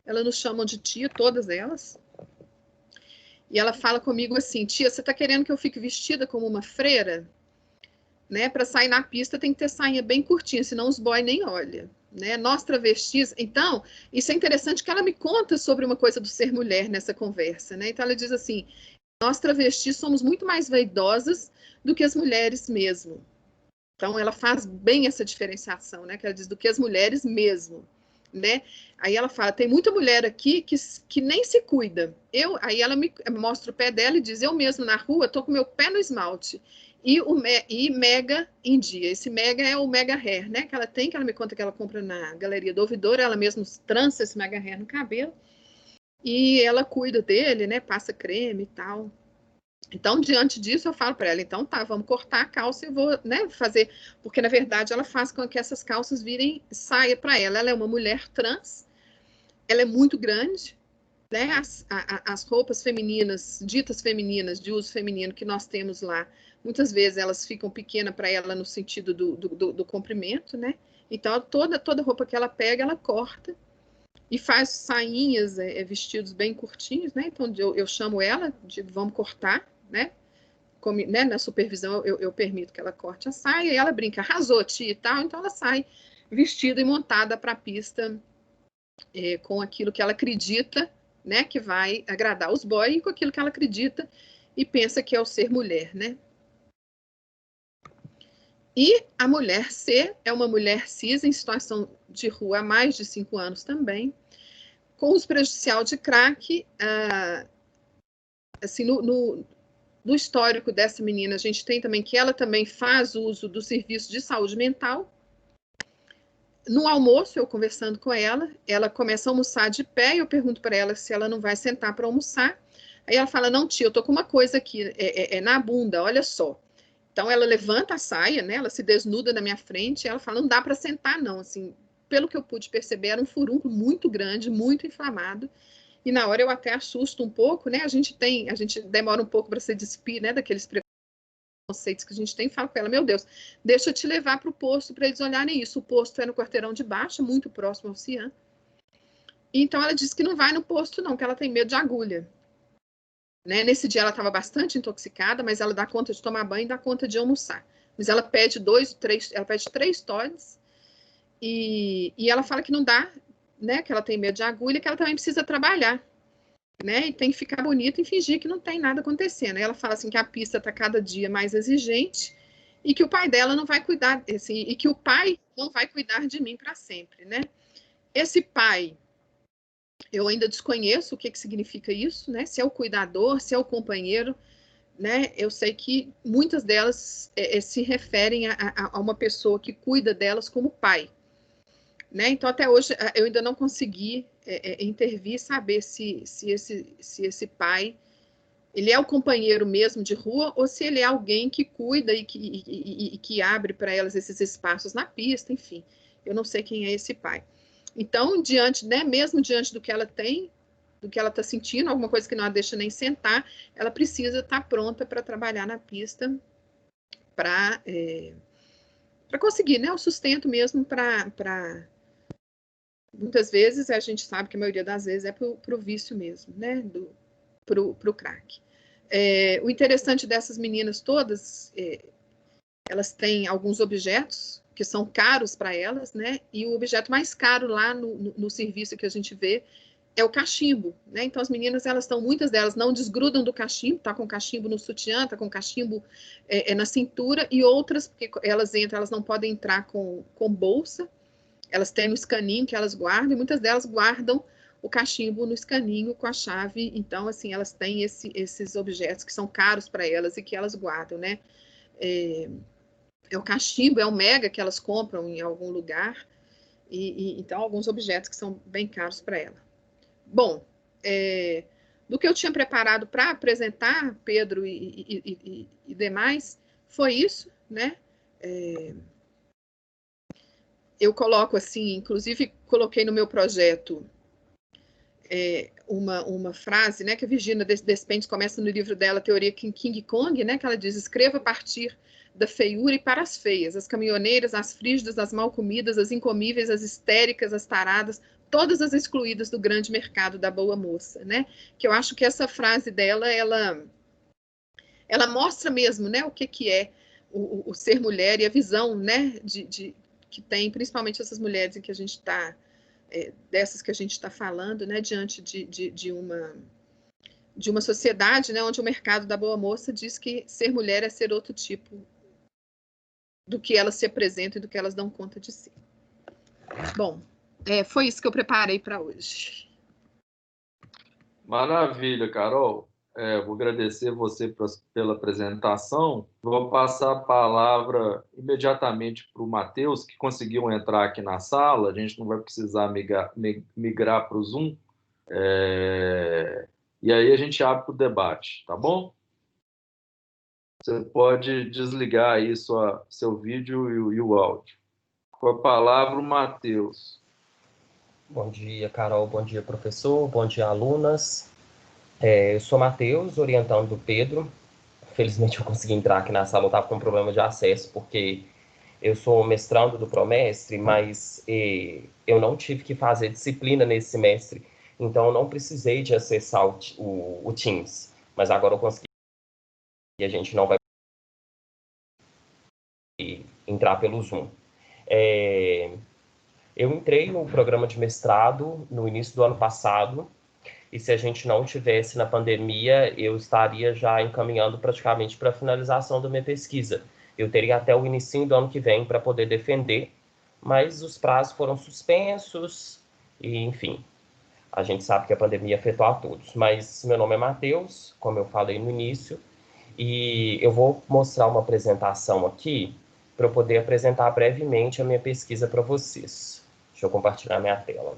Elas nos chamam de tia, todas elas. E ela fala comigo assim, tia, você está querendo que eu fique vestida como uma freira? Né? Para sair na pista tem que ter sainha bem curtinha, senão os boys nem olham. Né? Nós travestis... Então, isso é interessante que ela me conta sobre uma coisa do ser mulher nessa conversa. Né? Então ela diz assim, nós travestis somos muito mais vaidosas do que as mulheres mesmo. Então ela faz bem essa diferenciação, né? Que ela diz do que as mulheres mesmo. Né? Aí ela fala, tem muita mulher aqui que nem se cuida. Aí ela me mostra o pé dela e diz, eu mesmo na rua tô com meu pé no esmalte e mega em dia. Esse mega é o mega hair, né? Que ela me conta que ela compra na Galeria do Ouvidor, ela mesma trança esse mega hair no cabelo e ela cuida dele, né? Passa creme e tal. Então, diante disso, eu falo para ela, então tá, vamos cortar a calça e vou, né, fazer, porque na verdade ela faz com que essas calças virem saia para ela. Ela é uma mulher trans, ela é muito grande, né? As roupas femininas, ditas femininas, de uso feminino que nós temos lá, muitas vezes elas ficam pequenas para ela no sentido do comprimento, né? Então, toda roupa que ela pega, ela corta e faz sainhas, vestidos bem curtinhos, né? Então, eu chamo ela de vamos cortar, né? Como, né, na supervisão eu permito que ela corte a saia e ela brinca, arrasou, tia e tal, então ela sai vestida e montada para a pista com aquilo que ela acredita, né, que vai agradar os boys e com aquilo que ela acredita e pensa que é o ser mulher, né? E a mulher C é uma mulher cis em situação de rua há mais de 5 anos também, com uso prejudicial de crack, assim, no histórico dessa menina, a gente tem também que ela também faz uso do serviço de saúde mental. No almoço, eu conversando com ela começa a almoçar de pé, e eu pergunto para ela se ela não vai sentar para almoçar. Aí ela fala, não, tia, eu tô com uma coisa aqui, na bunda, olha só. Então ela levanta a saia, né? Ela se desnuda na minha frente, e ela fala, não dá para sentar não, assim, pelo que eu pude perceber, era um furúnculo muito grande, muito inflamado, e na hora eu até assusto um pouco, né? A gente demora um pouco para se despir, né, daqueles preconceitos que a gente tem, falo com ela, meu Deus, deixa eu te levar para o posto para eles olharem isso. O posto é no quarteirão de baixo, muito próximo ao CIAN. Então ela disse que não vai no posto não, que ela tem medo de agulha. Né? Nesse dia ela estava bastante intoxicada, mas ela dá conta de tomar banho e dá conta de almoçar. Mas ela pede 3 toalhas e ela fala que não dá, né? Que ela tem medo de agulha, que ela também precisa trabalhar, né? E tem que ficar bonita e fingir que não tem nada acontecendo. Aí ela fala assim que a pista está cada dia mais exigente e que o pai dela não vai cuidar, assim, e que o pai não vai cuidar de mim para sempre, né? Esse pai, eu ainda desconheço o que significa isso, né? Se é o cuidador, se é o companheiro, né? Eu sei que muitas delas se referem a uma pessoa que cuida delas como pai, né? Então, até hoje, eu ainda não consegui intervir e saber se esse pai ele é o companheiro mesmo de rua ou se ele é alguém que cuida e que abre para elas esses espaços na pista, enfim. Eu não sei quem é esse pai. Então, mesmo diante do que ela tem, do que ela está sentindo, alguma coisa que não a deixa nem sentar, ela precisa estar pronta para trabalhar na pista, para conseguir, né, o sustento mesmo para muitas vezes a gente sabe que a maioria das vezes é para o vício mesmo, né, para o crack. O interessante dessas meninas todas, elas têm alguns objetos que são caros para elas, né, e o objeto mais caro lá no serviço que a gente vê é o cachimbo, né? Então as meninas, muitas delas não desgrudam do cachimbo, tá com cachimbo no sutiã, tá com cachimbo na cintura, e outras, porque elas entram, elas não podem entrar com bolsa, elas têm no escaninho que elas guardam, e muitas delas guardam o cachimbo no escaninho com a chave. Então, assim, elas têm esses objetos que são caros para elas e que elas guardam, né? O cachimbo, é o mega que elas compram em algum lugar, então alguns objetos que são bem caros para ela. Bom, do que eu tinha preparado para apresentar, Pedro e demais, foi isso, né? Eu coloco assim, inclusive coloquei no meu projeto uma frase, né, que a Virginia Despentes começa no livro dela, Teoria King Kong, né, que ela diz: escreva a partir da feiura e para as feias, as caminhoneiras, as frígidas, as mal comidas, as incomíveis, as histéricas, as taradas, todas as excluídas do grande mercado da boa moça, né? Que eu acho que essa frase dela, ela mostra mesmo, né, o que é o ser mulher e a visão, né, que tem, principalmente essas mulheres em que a gente está, dessas que a gente está falando, né, diante de uma sociedade, né, onde o mercado da boa moça diz que ser mulher é ser outro tipo do que elas se apresentam e do que elas dão conta de si. Bom, foi isso que eu preparei para hoje. Maravilha, Carol. Vou agradecer você pela apresentação. Vou passar a palavra imediatamente para o Matheus, que conseguiu entrar aqui na sala. A gente não vai precisar migrar para o Zoom. E aí a gente abre para o debate, tá bom? Você pode desligar aí seu vídeo e o áudio. Com a palavra, o Matheus. Bom dia, Carol. Bom dia, professor. Bom dia, alunas. Eu sou Matheus, orientando do Pedro. Felizmente eu consegui entrar aqui na sala, eu estava com um problema de acesso, porque eu sou mestrando do Promestre, mas eu não tive que fazer disciplina nesse semestre, então eu não precisei de acessar o Teams. Mas agora eu consegui, e a gente não vai entrar pelo Zoom. Eu entrei no programa de mestrado no início do ano passado, e se a gente não tivesse na pandemia, eu estaria já encaminhando praticamente para a finalização da minha pesquisa. Eu teria até o início do ano que vem para poder defender, mas os prazos foram suspensos, e enfim, a gente sabe que a pandemia afetou a todos. Mas meu nome é Matheus, como eu falei no início, e eu vou mostrar uma apresentação aqui para eu poder apresentar brevemente a minha pesquisa para vocês. Deixa eu compartilhar minha tela.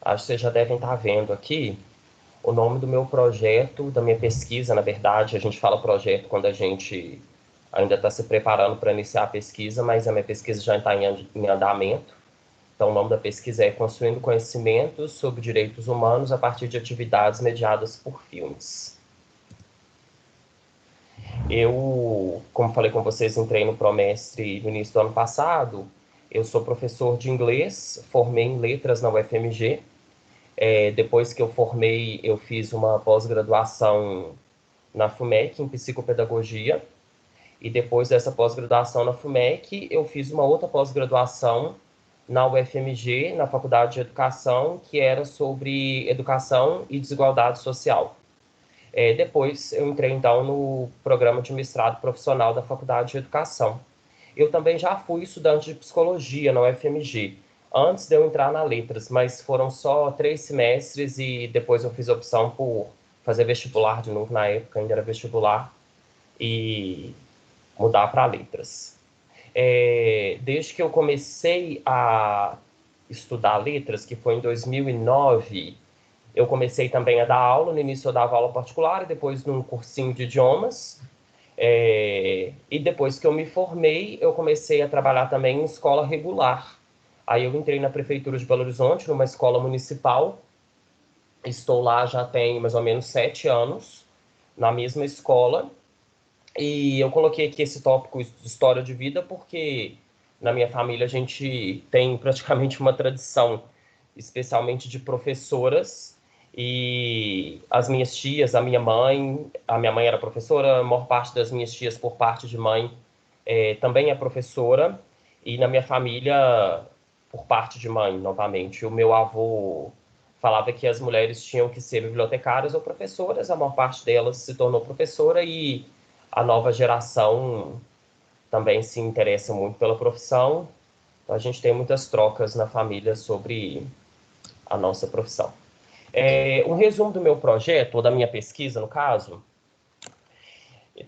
Acho que vocês já devem estar vendo aqui o nome do meu projeto, da minha pesquisa. Na verdade, a gente fala projeto quando a gente ainda está se preparando para iniciar a pesquisa, mas a minha pesquisa já está em andamento. Então, o nome da pesquisa é Construindo Conhecimentos sobre Direitos Humanos a partir de atividades mediadas por filmes. Eu, como falei com vocês, entrei no Promestre no início do ano passado. Eu sou professor de inglês, formei em letras na UFMG. Depois que eu formei, eu fiz uma pós-graduação na FUMEC, em psicopedagogia. E depois dessa pós-graduação na FUMEC, eu fiz uma outra pós-graduação na UFMG, na Faculdade de Educação, que era sobre educação e desigualdade social. Depois eu entrei, então, no programa de mestrado profissional da Faculdade de Educação. Eu também já fui estudante de psicologia na UFMG, antes de eu entrar na Letras, mas foram só 3 semestres e depois eu fiz a opção por fazer vestibular de novo, na época ainda era vestibular, e mudar para letras. Desde que eu comecei a estudar letras, que foi em 2009, eu comecei também a dar aula. No início eu dava aula particular e depois num cursinho de idiomas. E depois que eu me formei, eu comecei a trabalhar também em escola regular. Aí eu entrei na Prefeitura de Belo Horizonte, numa escola municipal. Estou lá já tem mais ou menos 7 anos, na mesma escola. E eu coloquei aqui esse tópico de história de vida porque na minha família a gente tem praticamente uma tradição, especialmente de professoras. E as minhas tias, a minha mãe era professora, a maior parte das minhas tias, por parte de mãe, também é professora. E na minha família, por parte de mãe, novamente, o meu avô falava que as mulheres tinham que ser bibliotecárias ou professoras, a maior parte delas se tornou professora e a nova geração também se interessa muito pela profissão. Então, a gente tem muitas trocas na família sobre a nossa profissão. Um resumo do meu projeto, ou da minha pesquisa, no caso,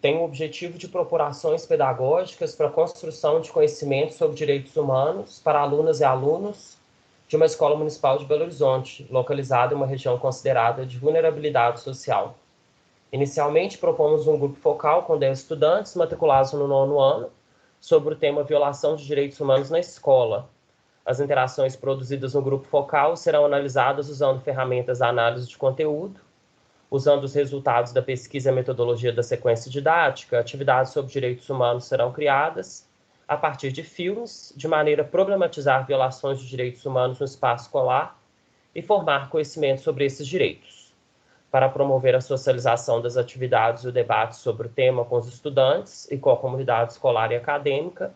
tem o objetivo de propor ações pedagógicas para a construção de conhecimento sobre direitos humanos para alunas e alunos de uma escola municipal de Belo Horizonte, localizada em uma região considerada de vulnerabilidade social. Inicialmente, propomos um grupo focal com 10 estudantes matriculados no 9º ano sobre o tema violação de direitos humanos na escola. As interações produzidas no grupo focal serão analisadas usando ferramentas de análise de conteúdo, usando os resultados da pesquisa e a metodologia da sequência didática. Atividades sobre direitos humanos serão criadas a partir de filmes, de maneira a problematizar violações de direitos humanos no espaço escolar e formar conhecimento sobre esses direitos. Para promover a socialização das atividades e o debate sobre o tema com os estudantes e com a comunidade escolar e acadêmica,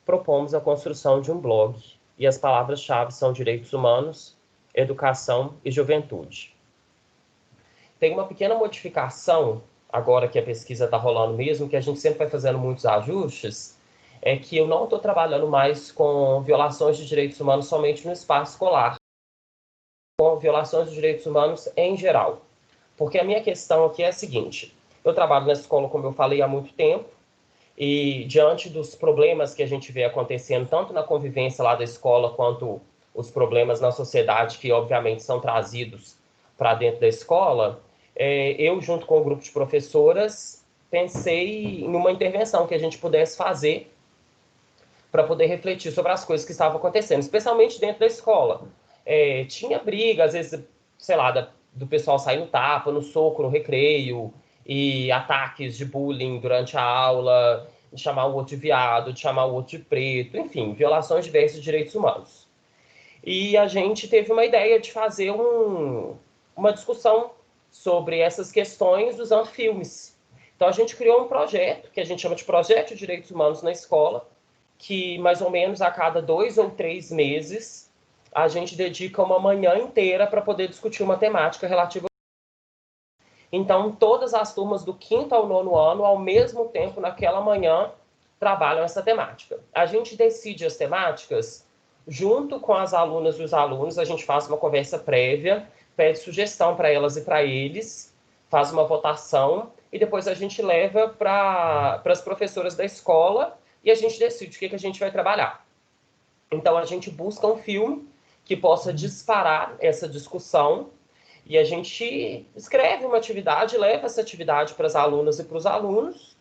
propomos a construção de um blog. E as palavras-chave são direitos humanos, educação e juventude. Tem uma pequena modificação, agora que a pesquisa está rolando mesmo, que a gente sempre vai fazendo muitos ajustes, é que eu não estou trabalhando mais com violações de direitos humanos somente no espaço escolar, com violações de direitos humanos em geral. Porque a minha questão aqui é a seguinte: eu trabalho na escola, como eu falei, há muito tempo, e diante dos problemas que a gente vê acontecendo, tanto na convivência lá da escola, quanto os problemas na sociedade, que obviamente são trazidos para dentro da escola, eu, junto com o grupo de professoras, pensei em uma intervenção que a gente pudesse fazer para poder refletir sobre as coisas que estavam acontecendo, especialmente dentro da escola. Tinha briga, às vezes, sei lá, do pessoal sair no tapa, no soco, no recreio, e ataques de bullying durante a aula, de chamar o outro de viado, de chamar o outro de preto, enfim, violações diversas de direitos humanos. E a gente teve uma ideia de fazer uma discussão sobre essas questões usando filmes. Então a gente criou um projeto, que a gente chama de Projeto de Direitos Humanos na Escola, que mais ou menos a cada 2 ou 3 meses a gente dedica uma manhã inteira para poder discutir uma temática relativa. Então, todas as turmas do 5º ao 9º ano, ao mesmo tempo, naquela manhã, trabalham essa temática. A gente decide as temáticas junto com as alunas e os alunos, a gente faz uma conversa prévia, pede sugestão para elas e para eles, faz uma votação, e depois a gente leva para as professoras da escola e a gente decide o que a gente vai trabalhar. Então, a gente busca um filme que possa disparar essa discussão e a gente escreve uma atividade, leva essa atividade para as alunas e para os alunos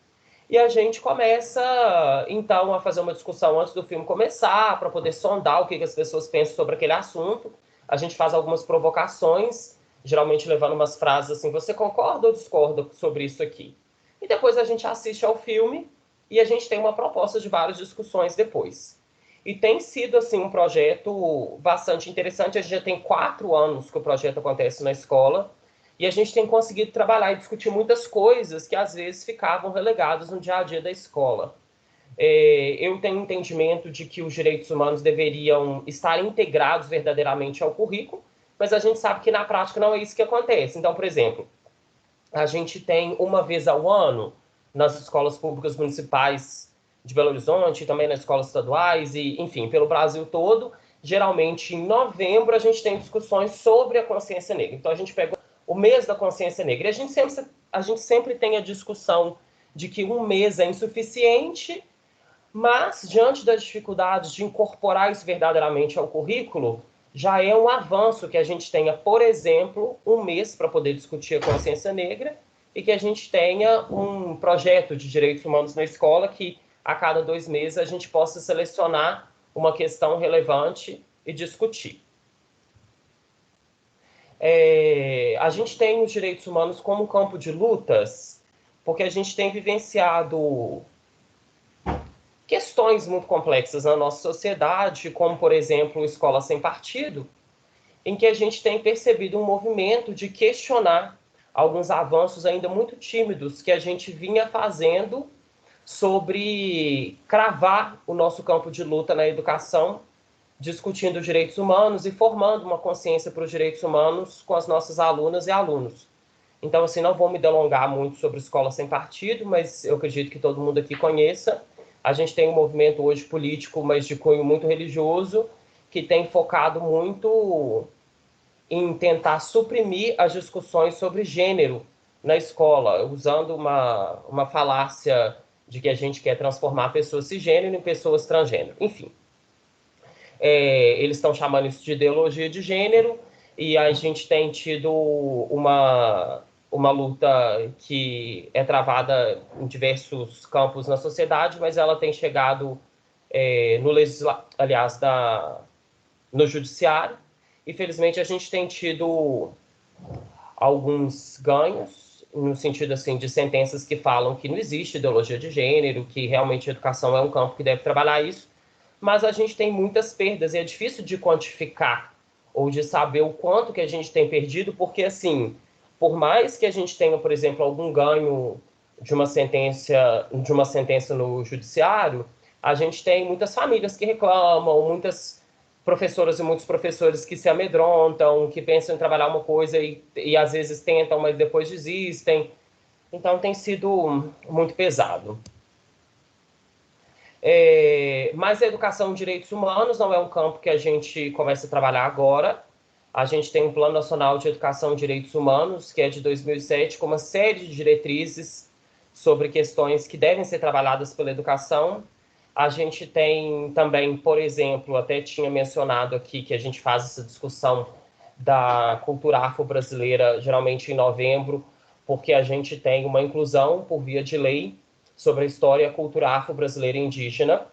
e a gente começa, então, a fazer uma discussão antes do filme começar, para poder sondar o que as pessoas pensam sobre aquele assunto. A gente faz algumas provocações, geralmente levando umas frases assim: você concorda ou discorda sobre isso aqui? E depois a gente assiste ao filme e a gente tem uma proposta de várias discussões depois. E tem sido, assim, um projeto bastante interessante. A gente já tem 4 anos que o projeto acontece na escola e a gente tem conseguido trabalhar e discutir muitas coisas que, às vezes, ficavam relegadas no dia a dia da escola. Eu tenho entendimento de que os direitos humanos deveriam estar integrados verdadeiramente ao currículo, mas a gente sabe que, na prática, não é isso que acontece. Então, por exemplo, a gente tem uma vez ao ano, nas escolas públicas municipais de Belo Horizonte, também nas escolas estaduais e, enfim, pelo Brasil todo, geralmente em novembro a gente tem discussões sobre a consciência negra. Então a gente pega o mês da consciência negra e a gente sempre tem a discussão de que um mês é insuficiente, mas, diante das dificuldades de incorporar isso verdadeiramente ao currículo, já é um avanço que a gente tenha, por exemplo, um mês para poder discutir a consciência negra e que a gente tenha um projeto de direitos humanos na escola que, a cada 2 meses, a gente possa selecionar uma questão relevante e discutir. A gente tem os direitos humanos como um campo de lutas, porque a gente tem vivenciado questões muito complexas na nossa sociedade, como, por exemplo, Escola Sem Partido, em que a gente tem percebido um movimento de questionar alguns avanços ainda muito tímidos que a gente vinha fazendo sobre cravar o nosso campo de luta na educação, discutindo os direitos humanos e formando uma consciência para os direitos humanos com as nossas alunas e alunos. Então, assim, não vou me delongar muito sobre Escola Sem Partido, mas eu acredito que todo mundo aqui conheça. A gente tem um movimento hoje político, mas de cunho muito religioso, que tem focado muito em tentar suprimir as discussões sobre gênero na escola, usando uma falácia de que a gente quer transformar pessoas cisgênero em pessoas transgênero. Enfim, eles estão chamando isso de ideologia de gênero, e a gente tem tido uma luta que é travada em diversos campos na sociedade, mas ela tem chegado no judiciário. E, felizmente, a gente tem tido alguns ganhos, no sentido assim, de sentenças que falam que não existe ideologia de gênero, que realmente a educação é um campo que deve trabalhar isso, mas a gente tem muitas perdas, e é difícil de quantificar ou de saber o quanto que a gente tem perdido, porque, assim, por mais que a gente tenha, por exemplo, algum ganho de uma sentença no judiciário, a gente tem muitas famílias que reclamam, muitas professoras e muitos professores que se amedrontam, que pensam em trabalhar uma coisa e às vezes tentam, mas depois desistem. Então tem sido muito pesado. Mas a educação em direitos humanos não é um campo que a gente começa a trabalhar agora. A gente tem um Plano Nacional de Educação em Direitos Humanos, que é de 2007, com uma série de diretrizes sobre questões que devem ser trabalhadas pela educação. A gente tem também, por exemplo, até tinha mencionado aqui que a gente faz essa discussão da cultura afro-brasileira, geralmente em novembro, porque a gente tem uma inclusão por via de lei sobre a história e a cultura afro-brasileira e indígena.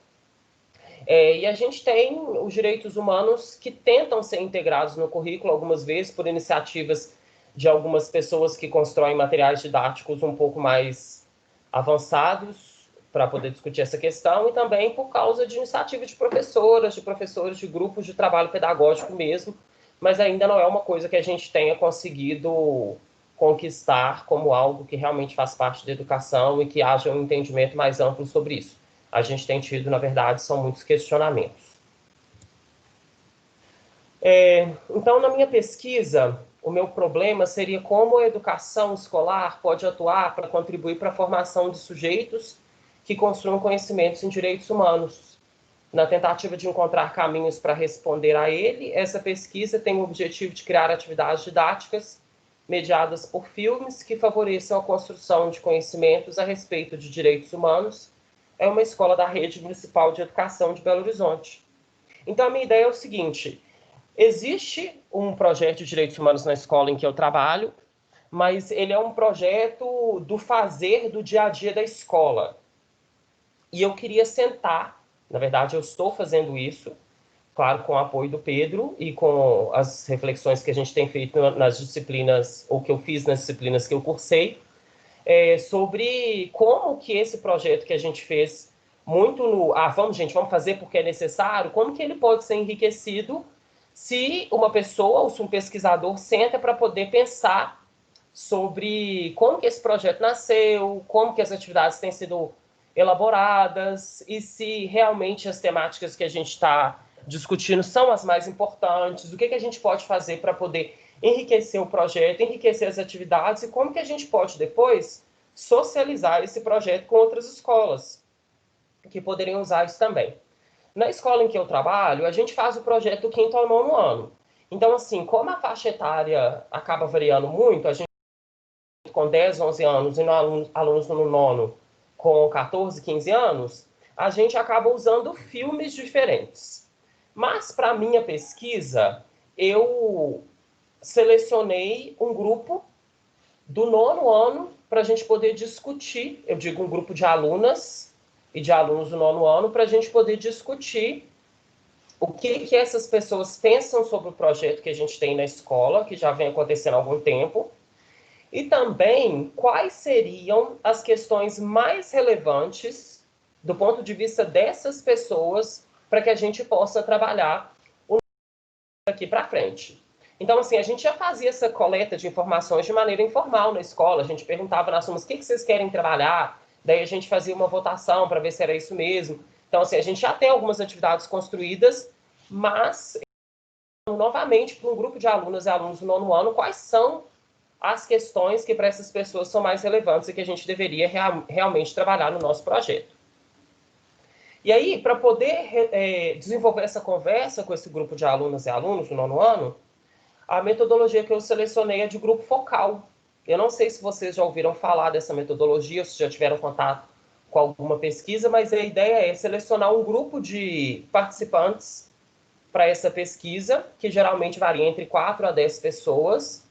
E a gente tem os direitos humanos que tentam ser integrados no currículo, algumas vezes por iniciativas de algumas pessoas que constroem materiais didáticos um pouco mais avançados para poder discutir essa questão, e também por causa de iniciativa de professoras, de professores, de grupos de trabalho pedagógico mesmo, mas ainda não é uma coisa que a gente tenha conseguido conquistar como algo que realmente faz parte da educação e que haja um entendimento mais amplo sobre isso. A gente tem tido, na verdade, são muitos questionamentos. Então, na minha pesquisa, o meu problema seria como a educação escolar pode atuar para contribuir para a formação de sujeitos que construam conhecimentos em direitos humanos. Na tentativa de encontrar caminhos para responder a ele, essa pesquisa tem o objetivo de criar atividades didáticas mediadas por filmes que favoreçam a construção de conhecimentos a respeito de direitos humanos. É uma escola da Rede Municipal de Educação de Belo Horizonte. Então, a minha ideia é o seguinte: existe um projeto de direitos humanos na escola em que eu trabalho, mas ele é um projeto do fazer do dia a dia da escola. E eu queria sentar, na verdade eu estou fazendo isso, claro, com o apoio do Pedro e com as reflexões que a gente tem feito nas disciplinas, ou que eu fiz nas disciplinas que eu cursei, sobre como que esse projeto que a gente fez muito no vamos fazer porque é necessário, como que ele pode ser enriquecido se uma pessoa ou se um pesquisador senta para poder pensar sobre como que esse projeto nasceu, como que as atividades têm sido elaboradas e se realmente as temáticas que a gente está discutindo são as mais importantes, o que a gente pode fazer para poder enriquecer o projeto, enriquecer as atividades e como que a gente pode depois socializar esse projeto com outras escolas que poderiam usar isso também. Na escola em que eu trabalho, a gente faz o projeto do 5º ao 9º ano. Então, assim, como a faixa etária acaba variando muito, a gente com 10, 11 anos e alunos no 9º com 14, 15 anos, a gente acaba usando filmes diferentes. Mas, para a minha pesquisa, eu selecionei um grupo do 9º ano para a gente poder discutir, eu digo um grupo de alunas e de alunos do 9º ano, para a gente poder discutir o que essas pessoas pensam sobre o projeto que a gente tem na escola, que já vem acontecendo há algum tempo, e também quais seriam as questões mais relevantes do ponto de vista dessas pessoas para que a gente possa trabalhar daqui para frente. Então, assim, a gente já fazia essa coleta de informações de maneira informal na escola. A gente perguntava nas turmas o que vocês querem trabalhar, daí a gente fazia uma votação para ver se era isso mesmo. Então, assim, a gente já tem algumas atividades construídas, mas, novamente, para um grupo de alunas e alunos do 9º ano, quais são as questões que para essas pessoas são mais relevantes e que a gente deveria realmente trabalhar no nosso projeto. E aí, para poder desenvolver essa conversa com esse grupo de alunas e alunos do 9º ano, a metodologia que eu selecionei é de grupo focal. Eu não sei se vocês já ouviram falar dessa metodologia, ou se já tiveram contato com alguma pesquisa, mas a ideia é selecionar um grupo de participantes para essa pesquisa, que geralmente varia entre 4 a 10 pessoas,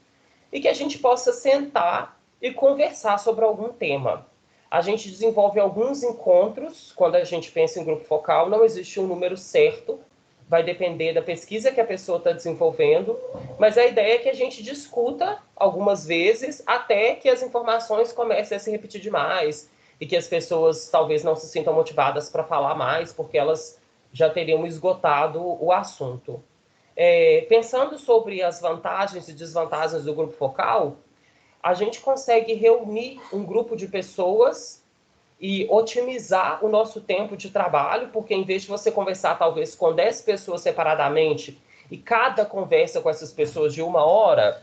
e que a gente possa sentar e conversar sobre algum tema. A gente desenvolve alguns encontros, quando a gente pensa em grupo focal, não existe um número certo, vai depender da pesquisa que a pessoa está desenvolvendo, mas a ideia é que a gente discuta algumas vezes até que as informações comecem a se repetir demais e que as pessoas talvez não se sintam motivadas para falar mais, porque elas já teriam esgotado o assunto. Pensando sobre as vantagens e desvantagens do grupo focal, a gente consegue reunir um grupo de pessoas e otimizar o nosso tempo de trabalho, porque em vez de você conversar talvez com 10 pessoas separadamente e cada conversa com essas pessoas de 1 hora,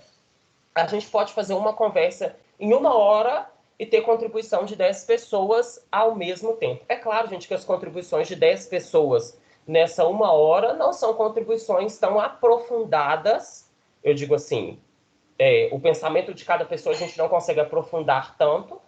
a gente pode fazer uma conversa em 1 hora e ter contribuição de 10 pessoas ao mesmo tempo. É claro, gente, que as contribuições de 10 pessoas nessa 1 hora não são contribuições tão aprofundadas, eu digo assim, o pensamento de cada pessoa a gente não consegue aprofundar tanto,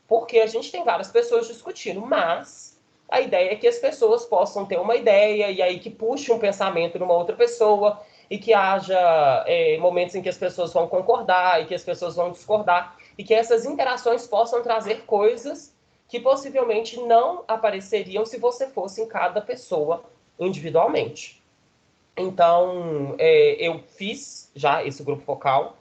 porque a gente tem várias pessoas discutindo, mas a ideia é que as pessoas possam ter uma ideia e aí que puxe um pensamento numa outra pessoa e que haja momentos em que as pessoas vão concordar e que as pessoas vão discordar e que essas interações possam trazer coisas que possivelmente não apareceriam se você fosse em cada pessoa individualmente. Então, eu fiz já esse grupo focal,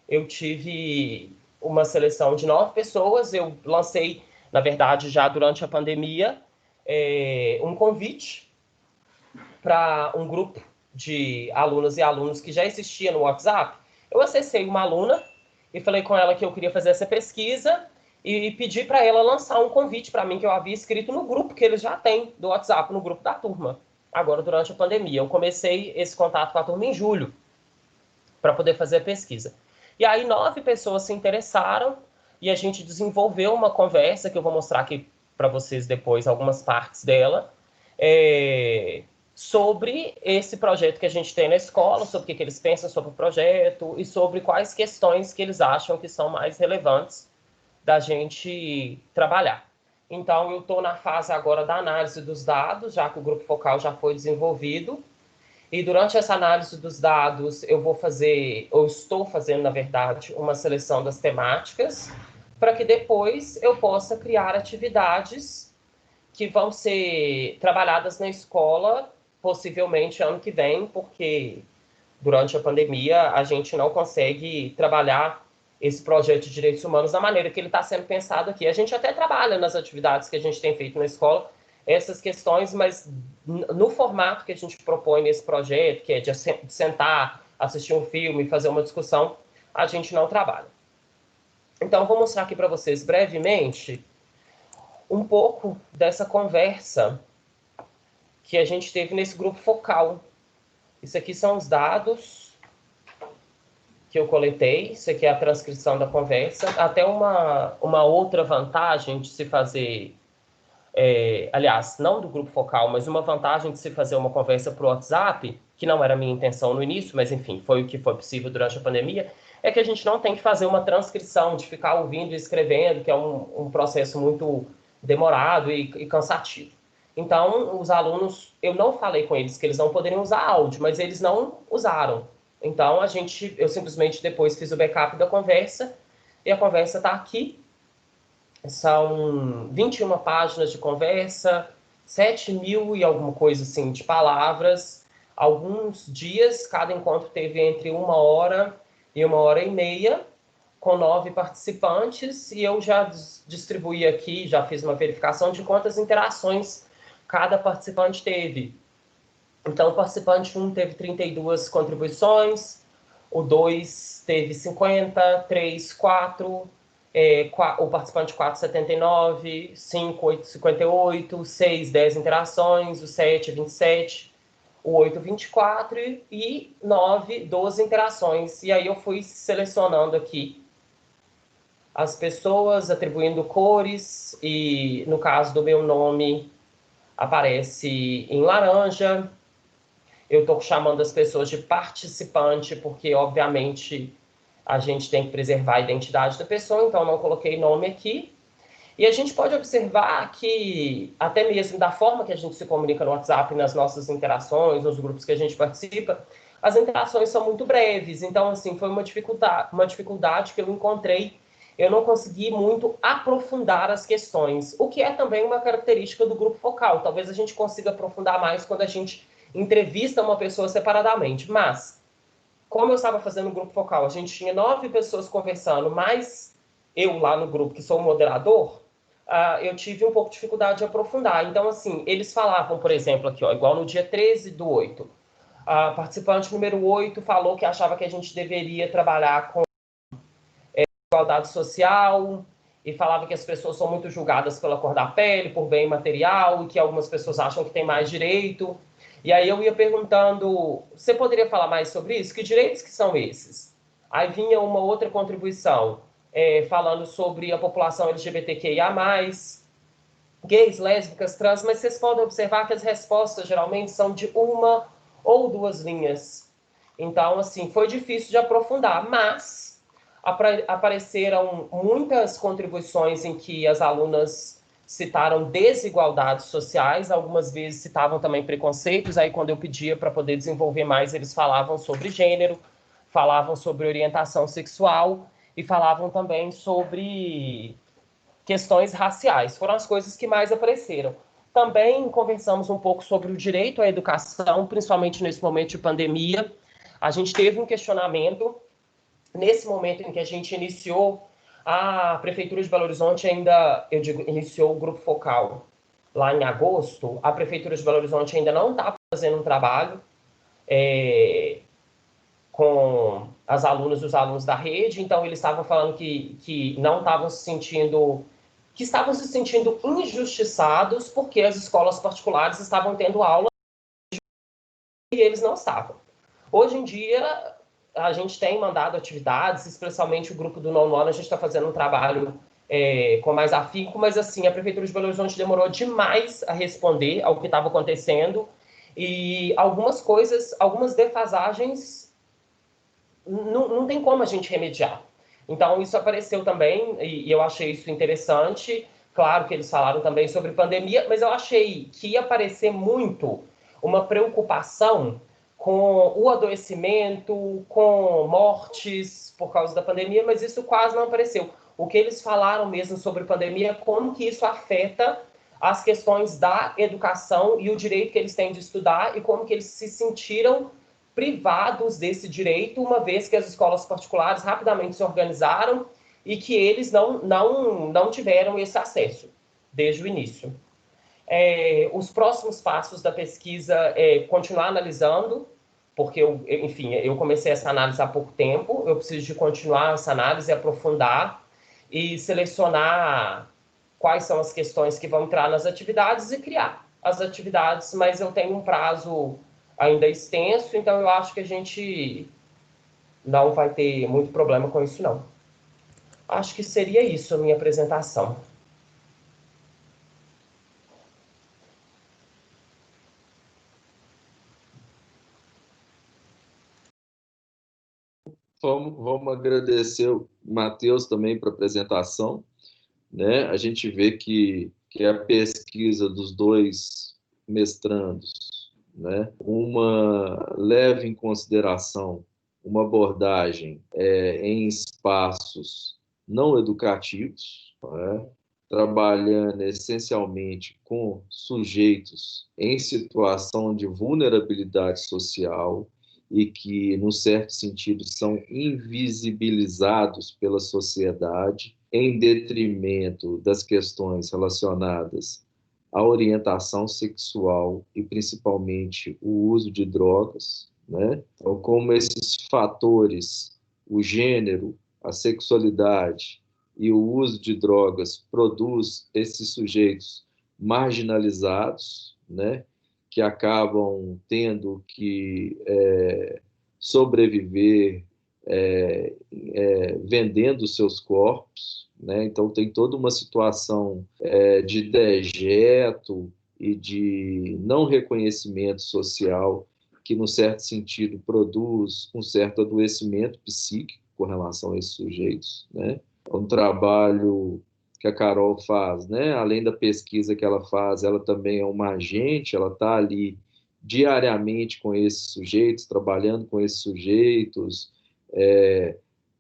eu tive uma seleção de 9 pessoas, eu lancei, na verdade, já durante a pandemia, um convite para um grupo de alunas e alunos que já existia no WhatsApp. Eu acessei uma aluna e falei com ela que eu queria fazer essa pesquisa e pedi para ela lançar um convite para mim que eu havia escrito no grupo que eles já têm do WhatsApp, no grupo da turma, agora durante a pandemia. Eu comecei esse contato com a turma em julho para poder fazer a pesquisa. E aí 9 pessoas se interessaram e a gente desenvolveu uma conversa, que eu vou mostrar aqui para vocês depois algumas partes dela, sobre esse projeto que a gente tem na escola, sobre o que eles pensam sobre o projeto e sobre quais questões que eles acham que são mais relevantes da gente trabalhar. Então, eu estou na fase agora da análise dos dados, já que o grupo focal já foi desenvolvido. E durante essa análise dos dados, eu vou fazer, ou estou fazendo, na verdade, uma seleção das temáticas, para que depois eu possa criar atividades que vão ser trabalhadas na escola, possivelmente ano que vem, porque durante a pandemia a gente não consegue trabalhar esse projeto de direitos humanos da maneira que ele está sendo pensado aqui. A gente até trabalha nas atividades que a gente tem feito na escola, essas questões, mas no formato que a gente propõe nesse projeto, que é de sentar, assistir um filme, fazer uma discussão, a gente não trabalha. Então, vou mostrar aqui para vocês brevemente um pouco dessa conversa que a gente teve nesse grupo focal. Isso aqui são os dados que eu coletei, isso aqui é a transcrição da conversa. Até uma outra vantagem de se fazer... aliás, não do grupo focal, mas uma vantagem de se fazer uma conversa por WhatsApp, que não era a minha intenção no início, mas enfim, foi o que foi possível durante a pandemia, é que a gente não tem que fazer uma transcrição, de ficar ouvindo e escrevendo, que é um processo muito demorado e cansativo. Então, os alunos, eu não falei com eles que eles não poderiam usar áudio, mas eles não usaram. Então, eu simplesmente depois fiz o backup da conversa, e a conversa está aqui. São 21 páginas de conversa, 7.000 e alguma coisa assim de palavras. Alguns dias, cada encontro teve entre 1 hora e 1 hora e meia, com 9 participantes, e eu já distribuí aqui, já fiz uma verificação de quantas interações cada participante teve. Então, o participante 1 teve 32 contribuições, o 2 teve 50, 3, 4, o participante 4, 79, 5, 8, 58, 6, 10 interações, o 7, 27, o 8, 24 e 9, 12 interações. E aí eu fui selecionando aqui as pessoas, atribuindo cores, e no caso do meu nome aparece em laranja. Eu estou chamando as pessoas de participante, porque, obviamente, a gente tem que preservar a identidade da pessoa, então não coloquei nome aqui. E a gente pode observar que, até mesmo da forma que a gente se comunica no WhatsApp, nas nossas interações, nos grupos que a gente participa, as interações são muito breves. Então, assim, foi uma dificuldade que eu encontrei. Eu não consegui muito aprofundar as questões, o que é também uma característica do grupo focal. Talvez a gente consiga aprofundar mais quando a gente entrevista uma pessoa separadamente. Mas, como eu estava fazendo um grupo focal, a gente tinha 9 pessoas conversando, mais eu lá no grupo, que sou o moderador, eu tive um pouco de dificuldade de aprofundar. Então, assim, eles falavam, por exemplo, aqui, ó, igual no dia 13/8, a participante número 8 falou que achava que a gente deveria trabalhar com igualdade social, e falava que as pessoas são muito julgadas pela cor da pele, por bem material, e que algumas pessoas acham que tem mais direito. E aí eu ia perguntando, você poderia falar mais sobre isso? Que direitos que são esses? Aí vinha uma outra contribuição, falando sobre a população LGBTQIA+, gays, lésbicas, trans, mas vocês podem observar que as respostas geralmente são de 1 ou 2 linhas. Então, assim, foi difícil de aprofundar, mas apareceram muitas contribuições em que as alunas citaram desigualdades sociais, algumas vezes citavam também preconceitos, aí quando eu pedia para poder desenvolver mais, eles falavam sobre gênero, falavam sobre orientação sexual e falavam também sobre questões raciais. Foram as coisas que mais apareceram. Também conversamos um pouco sobre o direito à educação, principalmente nesse momento de pandemia. A gente teve um questionamento nesse momento em que a gente iniciou, a Prefeitura de Belo Horizonte iniciou o grupo focal lá em agosto. A Prefeitura de Belo Horizonte ainda não está fazendo um trabalho com as alunas e os alunos da rede, então eles estavam falando que não estavam se sentindo, que estavam se sentindo injustiçados porque as escolas particulares estavam tendo aula e eles não estavam. Hoje em dia, a gente tem mandado atividades, especialmente o grupo do nono ano, a gente está fazendo um trabalho com mais afinco, mas assim, a Prefeitura de Belo Horizonte demorou demais a responder ao que estava acontecendo, e algumas coisas, algumas defasagens, não tem como a gente remediar. Então, isso apareceu também, e eu achei isso interessante. Claro que eles falaram também sobre pandemia, mas eu achei que ia aparecer muito uma preocupação com o adoecimento, com mortes por causa da pandemia, mas isso quase não apareceu. O que eles falaram mesmo sobre pandemia, como que isso afeta as questões da educação e o direito que eles têm de estudar, e como que eles se sentiram privados desse direito, uma vez que as escolas particulares rapidamente se organizaram e que eles não tiveram esse acesso desde o início. Os próximos passos da pesquisa é continuar analisando, porque, eu comecei essa análise há pouco tempo, eu preciso de continuar essa análise, aprofundar e selecionar quais são as questões que vão entrar nas atividades e criar as atividades, mas eu tenho um prazo ainda extenso, então eu acho que a gente não vai ter muito problema com isso, não. Acho que seria isso a minha apresentação. Vamos agradecer o Matheus também para a apresentação, né? A gente vê que que é a pesquisa dos dois mestrandos, né? Uma leva em consideração uma abordagem em espaços não educativos, né? Trabalhando essencialmente com sujeitos em situação de vulnerabilidade social e que, num certo sentido, são invisibilizados pela sociedade em detrimento das questões relacionadas à orientação sexual e, principalmente, o uso de drogas, né? Então, como esses fatores, o gênero, a sexualidade e o uso de drogas produz esses sujeitos marginalizados, né? Que acabam tendo que sobreviver vendendo seus corpos, né? Então tem toda uma situação de dejeto e de não reconhecimento social que, num certo sentido, produz um certo adoecimento psíquico com relação a esses sujeitos, né? É um trabalho que a Carol faz, né? Além da pesquisa que ela faz, ela também é uma agente, ela está ali diariamente com esses sujeitos, trabalhando com esses sujeitos,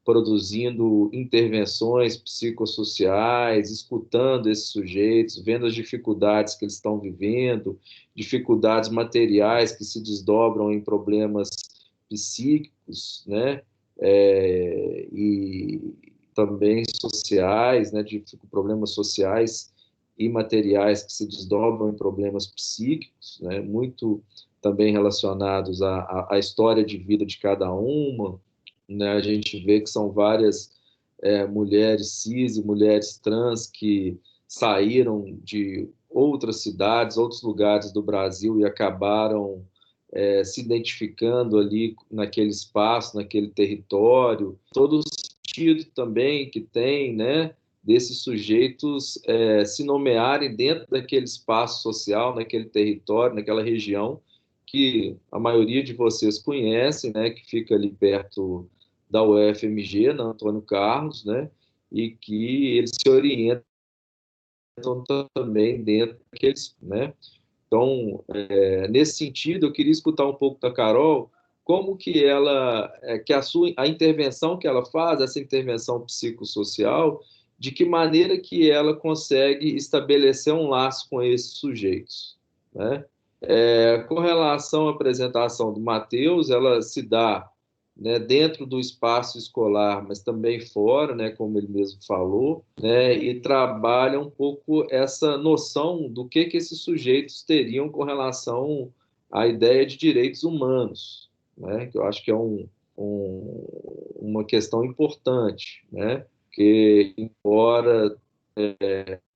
produzindo intervenções psicossociais, escutando esses sujeitos, vendo as dificuldades que eles estão vivendo, dificuldades materiais que se desdobram em problemas psíquicos, né? E também sociais, né? De problemas sociais e materiais que se desdobram em problemas psíquicos, né? Muito também relacionados à história de vida de cada uma, né? A gente vê que são várias mulheres cis e mulheres trans que saíram de outras cidades, outros lugares do Brasil e acabaram se identificando ali naquele espaço, naquele território. Todo o sentido também que tem, né, desses sujeitos se nomearem dentro daquele espaço social, naquele território, naquela região que a maioria de vocês conhecem, né, que fica ali perto da UFMG, na Antônio Carlos, né, e que eles se orientam também dentro daqueles, né. Então, nesse sentido, eu queria escutar um pouco da Carol, como que ela, que a intervenção que ela faz, essa intervenção psicossocial, de que maneira que ela consegue estabelecer um laço com esses sujeitos, né? Com relação à apresentação do Matheus, ela se dá, né, dentro do espaço escolar, mas também fora, né, como ele mesmo falou, né, e trabalha um pouco essa noção do que esses sujeitos teriam com relação à ideia de direitos humanos, né, que eu acho que é uma questão importante, né, porque, embora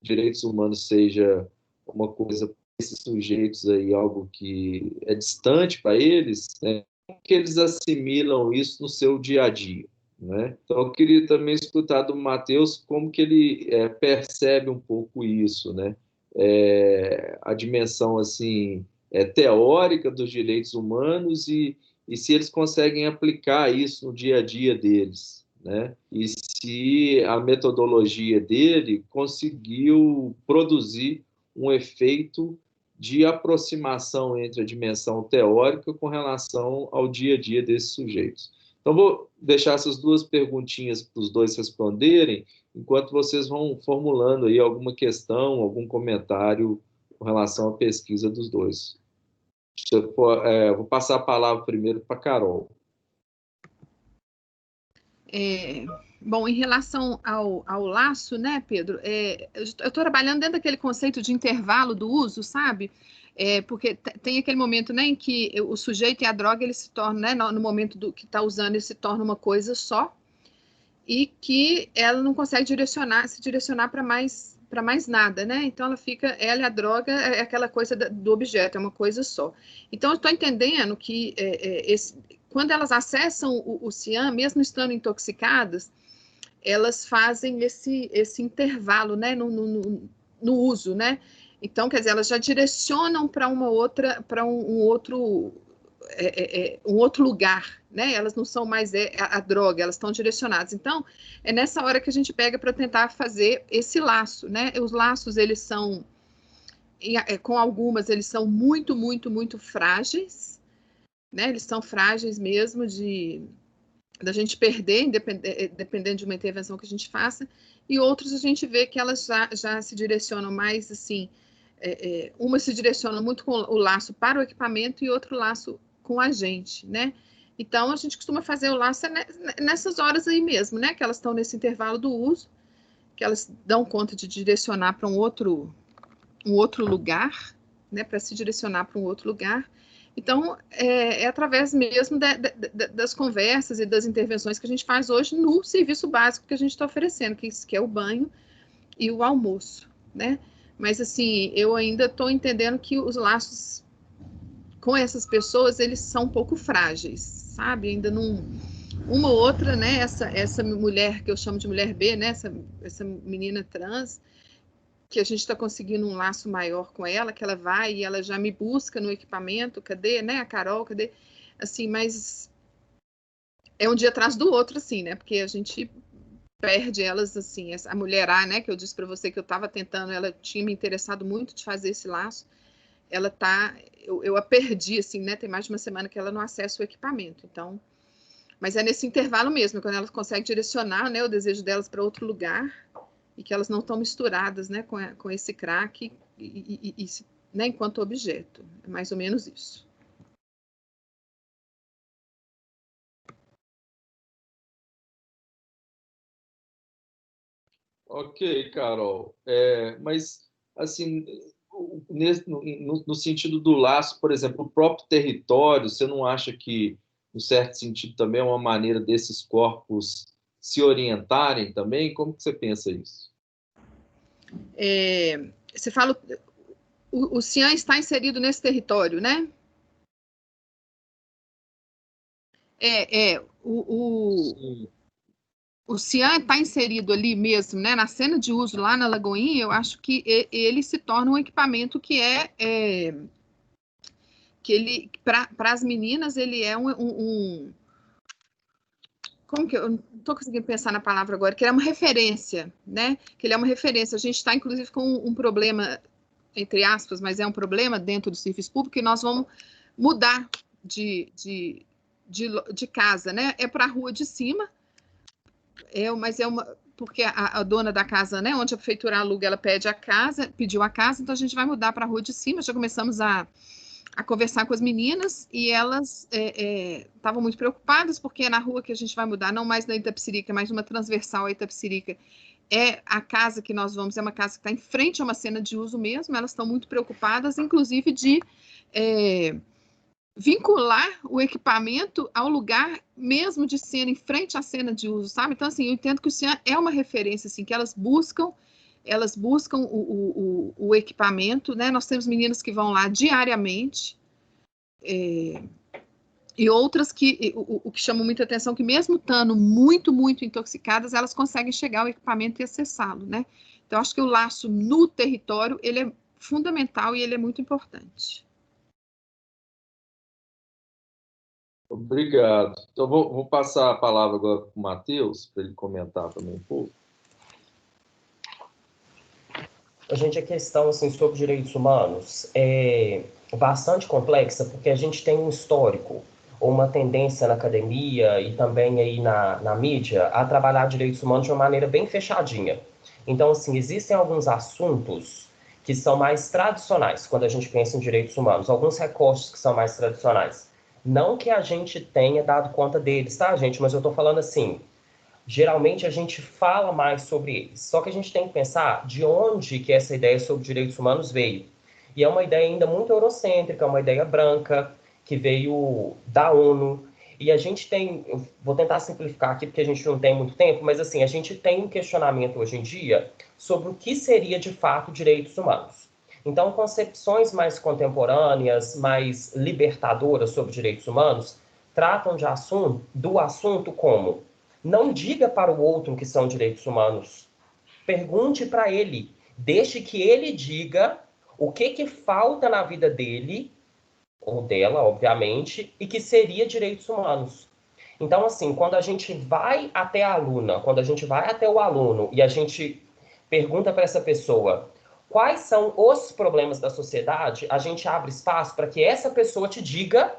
direitos humanos seja uma coisa para esses sujeitos aí, algo que é distante para eles, né, que eles assimilam isso no seu dia a dia, né? Então, eu queria também escutar do Matheus como que ele percebe um pouco isso, né? A dimensão assim teórica dos direitos humanos e se eles conseguem aplicar isso no dia a dia deles, né? E se a metodologia dele conseguiu produzir um efeito de aproximação entre a dimensão teórica com relação ao dia a dia desses sujeitos. Então, vou deixar essas duas perguntinhas para os dois responderem, enquanto vocês vão formulando aí alguma questão, algum comentário com relação à pesquisa dos dois. Vou passar a palavra primeiro para a Carol. Bom, em relação ao laço, né, Pedro, eu estou trabalhando dentro daquele conceito de intervalo do uso, sabe? Porque tem aquele momento, né, em que o sujeito e a droga, eles se tornam, né, no momento que está usando, ele se torna uma coisa só, e que ela não consegue se direcionar para mais nada, né? Então ela e a droga é aquela coisa do objeto, é uma coisa só. Então eu estou entendendo que quando elas acessam o cian, mesmo estando intoxicadas, elas fazem esse intervalo, né, no uso, né? Então, quer dizer, elas já direcionam para um outro lugar, né? Elas não são mais a droga, elas estão direcionadas. Então, é nessa hora que a gente pega para tentar fazer esse laço, né? Os laços, eles são, com algumas, eles são muito, muito, muito frágeis, né? Eles são frágeis mesmo da gente perder, dependendo de uma intervenção que a gente faça, e outros a gente vê que elas já se direcionam mais, assim, uma se direciona muito com o laço para o equipamento e outro laço com a gente, né? Então, a gente costuma fazer o laço nessas horas aí mesmo, né? Que elas estão nesse intervalo do uso, que elas dão conta de direcionar para um outro lugar, né? Para se direcionar para um outro lugar. Então, é através mesmo das conversas e das intervenções que a gente faz hoje no serviço básico que a gente está oferecendo, que é o banho e o almoço, né? Mas, assim, eu ainda estou entendendo que os laços com essas pessoas, eles são um pouco frágeis, sabe? Ainda não... Uma ou outra, né? Essa mulher que eu chamo de mulher B, né? Essa menina trans, que a gente está conseguindo um laço maior com ela, que ela vai e ela já me busca no equipamento, cadê, né? A Carol, cadê? Assim, mas é um dia atrás do outro, assim, né? Porque a gente perde elas, assim, a mulher A, né? Que eu disse para você que eu estava tentando, ela tinha me interessado muito de fazer esse laço. Ela tá, eu a perdi, assim, né? Tem mais de uma semana que ela não acessa o equipamento. Então, mas é nesse intervalo mesmo, quando ela consegue direcionar, né, o desejo delas para outro lugar e que elas não estão misturadas, né, com esse crack né, enquanto objeto. É mais ou menos isso. Ok, Carol. Mas, assim, no sentido do laço, por exemplo, o próprio território, você não acha que, no certo sentido, também é uma maneira desses corpos se orientarem também? Como que você pensa isso? Você fala, o Cian está inserido nesse território, né? O Cian está inserido ali mesmo, né? Na cena de uso lá na Lagoinha, eu acho que ele se torna um equipamento que que ele, para as meninas, ele é como que eu não estou conseguindo pensar na palavra agora, que ele é uma referência, né? Que ele é uma referência. A gente está, inclusive, com um problema, entre aspas, mas é um problema dentro do serviço público, que nós vamos mudar de casa, né? É para a rua de cima, mas é uma... Porque a dona da casa, né, onde a prefeitura aluga, ela pediu a casa, então a gente vai mudar para a rua de cima. Já começamos a conversar com as meninas e elas estavam muito preocupadas, porque é na rua que a gente vai mudar, não mais na Itapecerica, mas uma transversal à Itapecerica. A casa que nós vamos, é uma casa que está em frente a uma cena de uso mesmo. Elas estão muito preocupadas, inclusive, de vincular o equipamento ao lugar mesmo de cena, em frente à cena de uso, sabe? Então, assim, eu entendo que o Cian é uma referência, assim, que elas buscam o equipamento, né? Nós temos meninas que vão lá diariamente, e outras que, o que chama muita atenção, que mesmo estando muito, muito intoxicadas, elas conseguem chegar ao equipamento e acessá-lo, né? Então, acho que o laço no território, ele é fundamental e ele é muito importante. Obrigado. Então, vou passar a palavra agora para o Matheus, para ele comentar também um pouco. Gente, a questão assim, sobre direitos humanos é bastante complexa, porque a gente tem um histórico, ou uma tendência na academia e também aí na mídia, a trabalhar direitos humanos de uma maneira bem fechadinha. Então, assim, existem alguns assuntos que são mais tradicionais, quando a gente pensa em direitos humanos, alguns recortes que são mais tradicionais. Não que a gente tenha dado conta deles, tá, gente? Mas eu estou falando assim, geralmente a gente fala mais sobre eles. Só que a gente tem que pensar de onde que essa ideia sobre direitos humanos veio. E é uma ideia ainda muito eurocêntrica, uma ideia branca, que veio da ONU. E a gente tem, eu vou tentar simplificar aqui porque a gente não tem muito tempo, mas assim, a gente tem um questionamento hoje em dia sobre o que seria de fato direitos humanos. Então, concepções mais contemporâneas, mais libertadoras sobre direitos humanos, tratam do assunto como: não diga para o outro que são direitos humanos. Pergunte para ele. Deixe que ele diga o que falta na vida dele, ou dela, obviamente, e que seria direitos humanos. Então, assim, quando a gente vai até a aluna, quando a gente vai até o aluno e a gente pergunta para essa pessoa quais são os problemas da sociedade, a gente abre espaço para que essa pessoa te diga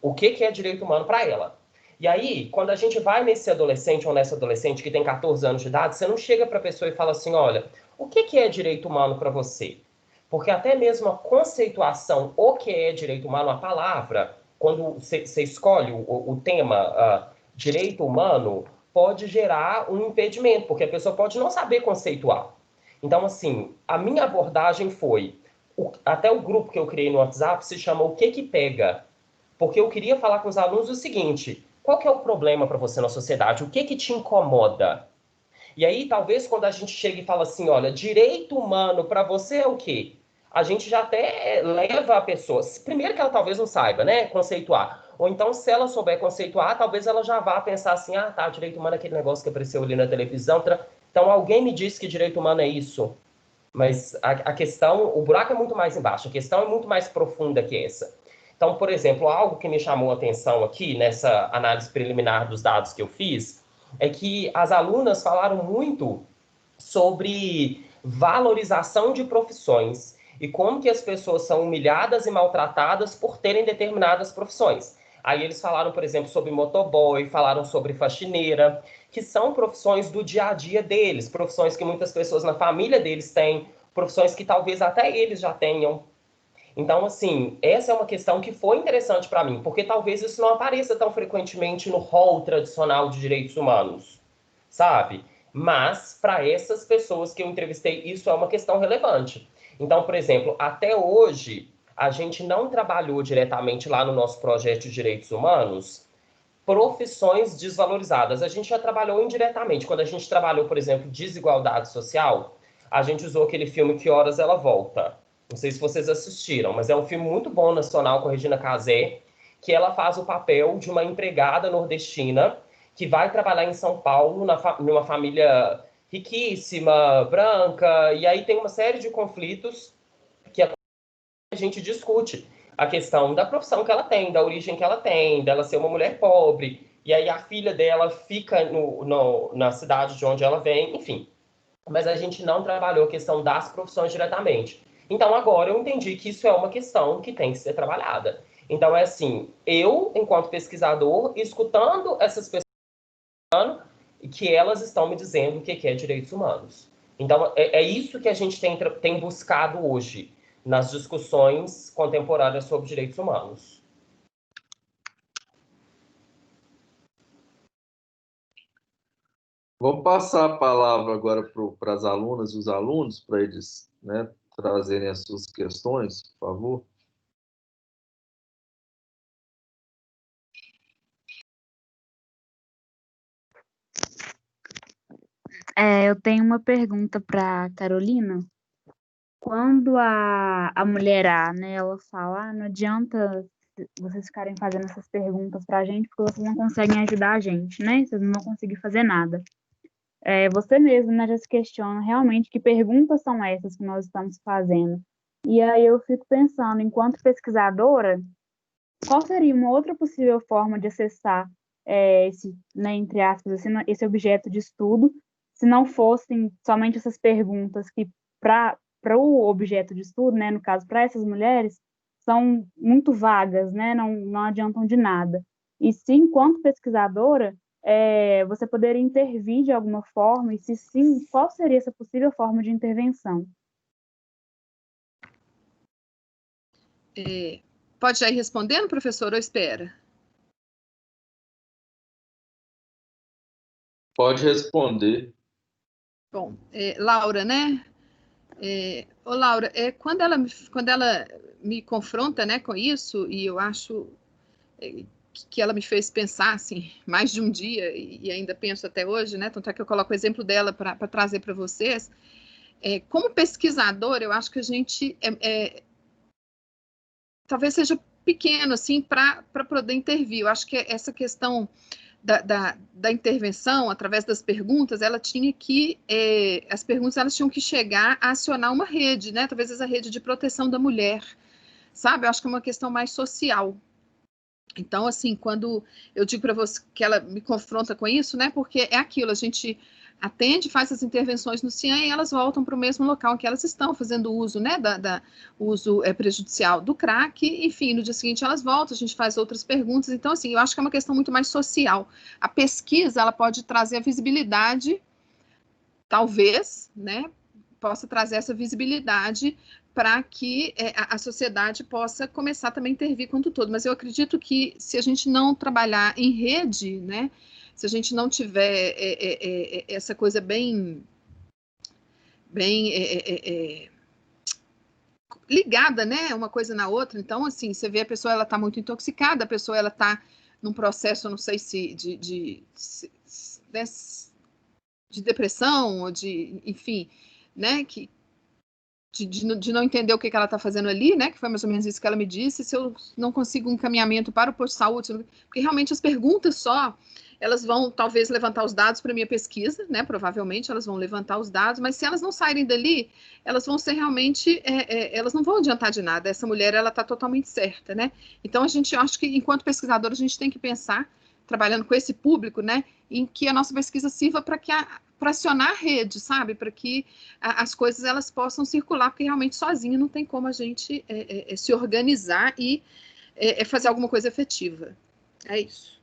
o que é direito humano para ela. E aí, quando a gente vai nesse adolescente ou nessa adolescente que tem 14 anos de idade, você não chega para a pessoa e fala assim, olha, o que é direito humano para você? Porque até mesmo a conceituação, o que é direito humano, a palavra, quando você escolhe o tema direito humano, pode gerar um impedimento, porque a pessoa pode não saber conceituar. Então, assim, a minha abordagem foi, até o grupo que eu criei no WhatsApp se chama O Que Pega? Porque eu queria falar com os alunos o seguinte, qual que é o problema para você na sociedade? O que te incomoda? E aí, talvez, quando a gente chega e fala assim, olha, direito humano para você é o quê? A gente já até leva a pessoa... Primeiro que ela talvez não saiba, né? Conceituar. Ou então, se ela souber conceituar, talvez ela já vá pensar assim, ah, tá, direito humano é aquele negócio que apareceu ali na televisão. Então, alguém me disse que direito humano é isso. Mas a questão, o buraco é muito mais embaixo. A questão é muito mais profunda que essa. Então, por exemplo, algo que me chamou a atenção aqui, nessa análise preliminar dos dados que eu fiz, é que as alunas falaram muito sobre valorização de profissões e como que as pessoas são humilhadas e maltratadas por terem determinadas profissões. Aí eles falaram, por exemplo, sobre motoboy, falaram sobre faxineira, que são profissões do dia a dia deles, profissões que muitas pessoas na família deles têm, profissões que talvez até eles já tenham. Então, assim, essa é uma questão que foi interessante para mim, porque talvez isso não apareça tão frequentemente no rol tradicional de direitos humanos, sabe? Mas, para essas pessoas que eu entrevistei, isso é uma questão relevante. Então, por exemplo, até hoje, a gente não trabalhou diretamente lá no nosso projeto de direitos humanos profissões desvalorizadas. A gente já trabalhou indiretamente. Quando a gente trabalhou, por exemplo, desigualdade social, a gente usou aquele filme Que Horas Ela Volta. Não sei se vocês assistiram, mas é um filme muito bom, nacional, com a Regina Casé, que ela faz o papel de uma empregada nordestina que vai trabalhar em São Paulo, numa família riquíssima, branca, e aí tem uma série de conflitos que a gente discute. A questão da profissão que ela tem, da origem que ela tem, dela ser uma mulher pobre, e aí a filha dela fica na cidade de onde ela vem, enfim. Mas a gente não trabalhou a questão das profissões diretamente. Então, agora eu entendi que isso é uma questão que tem que ser trabalhada. Então, é assim, eu, enquanto pesquisador, escutando essas pessoas, que elas estão me dizendo o que é direitos humanos. Então, é isso que a gente tem buscado hoje nas discussões contemporâneas sobre direitos humanos. Vou passar a palavra agora para as alunas e os alunos, para eles, né, trazerem as suas questões, por favor. Eu tenho uma pergunta para Carolina. Quando a mulher A, né, ela fala, não adianta vocês ficarem fazendo essas perguntas para a gente, porque vocês não conseguem ajudar a gente, né? Vocês não vão conseguir fazer nada. Você mesmo, né, já se questiona realmente que perguntas são essas que nós estamos fazendo. E aí eu fico pensando, enquanto pesquisadora, qual seria uma outra possível forma de acessar esse, né, entre aspas, esse objeto de estudo, se não fossem somente essas perguntas que, para o objeto de estudo, né, no caso, para essas mulheres, são muito vagas, né, não adiantam de nada. E se, enquanto pesquisadora, você poderia intervir de alguma forma, e se sim, qual seria essa possível forma de intervenção? Pode já ir respondendo, professor, ou espera? Pode responder. Bom, Laura, né? Laura, quando ela me confronta, né, com isso, e eu acho que ela me fez pensar assim, mais de um dia, e ainda penso até hoje, né? Tanto é que eu coloco o exemplo dela para trazer para vocês. Como pesquisador, eu acho que a gente talvez seja pequeno assim para poder intervir. Eu acho que essa questão da intervenção através das perguntas, ela tinha que as perguntas elas tinham que chegar a acionar uma rede, né? Talvez essa rede de proteção da mulher, sabe? Eu acho que é uma questão mais social. Então, assim, quando eu digo para você que ela me confronta com isso, né? Porque é aquilo, a gente atende, faz as intervenções no CIAM e elas voltam para o mesmo local em que elas estão, fazendo uso, né, uso prejudicial do crack, enfim, no dia seguinte elas voltam, a gente faz outras perguntas. Então, assim, eu acho que é uma questão muito mais social. A pesquisa, ela pode trazer a visibilidade, talvez, né, possa trazer essa visibilidade para que a sociedade possa começar também a intervir quanto todo. Mas eu acredito que se a gente não trabalhar em rede, né, se a gente não tiver essa coisa bem ligada, né, uma coisa na outra, então, assim, você vê a pessoa, ela está muito intoxicada, a pessoa, ela está num processo, não sei se de depressão, ou de, enfim, né, de não entender o que ela está fazendo ali, né, que foi mais ou menos isso que ela me disse, se eu não consigo um encaminhamento para o posto de saúde, porque realmente as perguntas só, elas vão talvez levantar os dados para a minha pesquisa, né, provavelmente elas vão levantar os dados, mas se elas não saírem dali, elas vão ser realmente, elas não vão adiantar de nada, essa mulher, ela está totalmente certa, né, então a gente, acho que enquanto pesquisador, a gente tem que pensar, trabalhando com esse público, né, em que a nossa pesquisa sirva para acionar a rede, sabe? Para que as coisas elas possam circular, porque realmente sozinho não tem como a gente se organizar e fazer alguma coisa efetiva. É isso.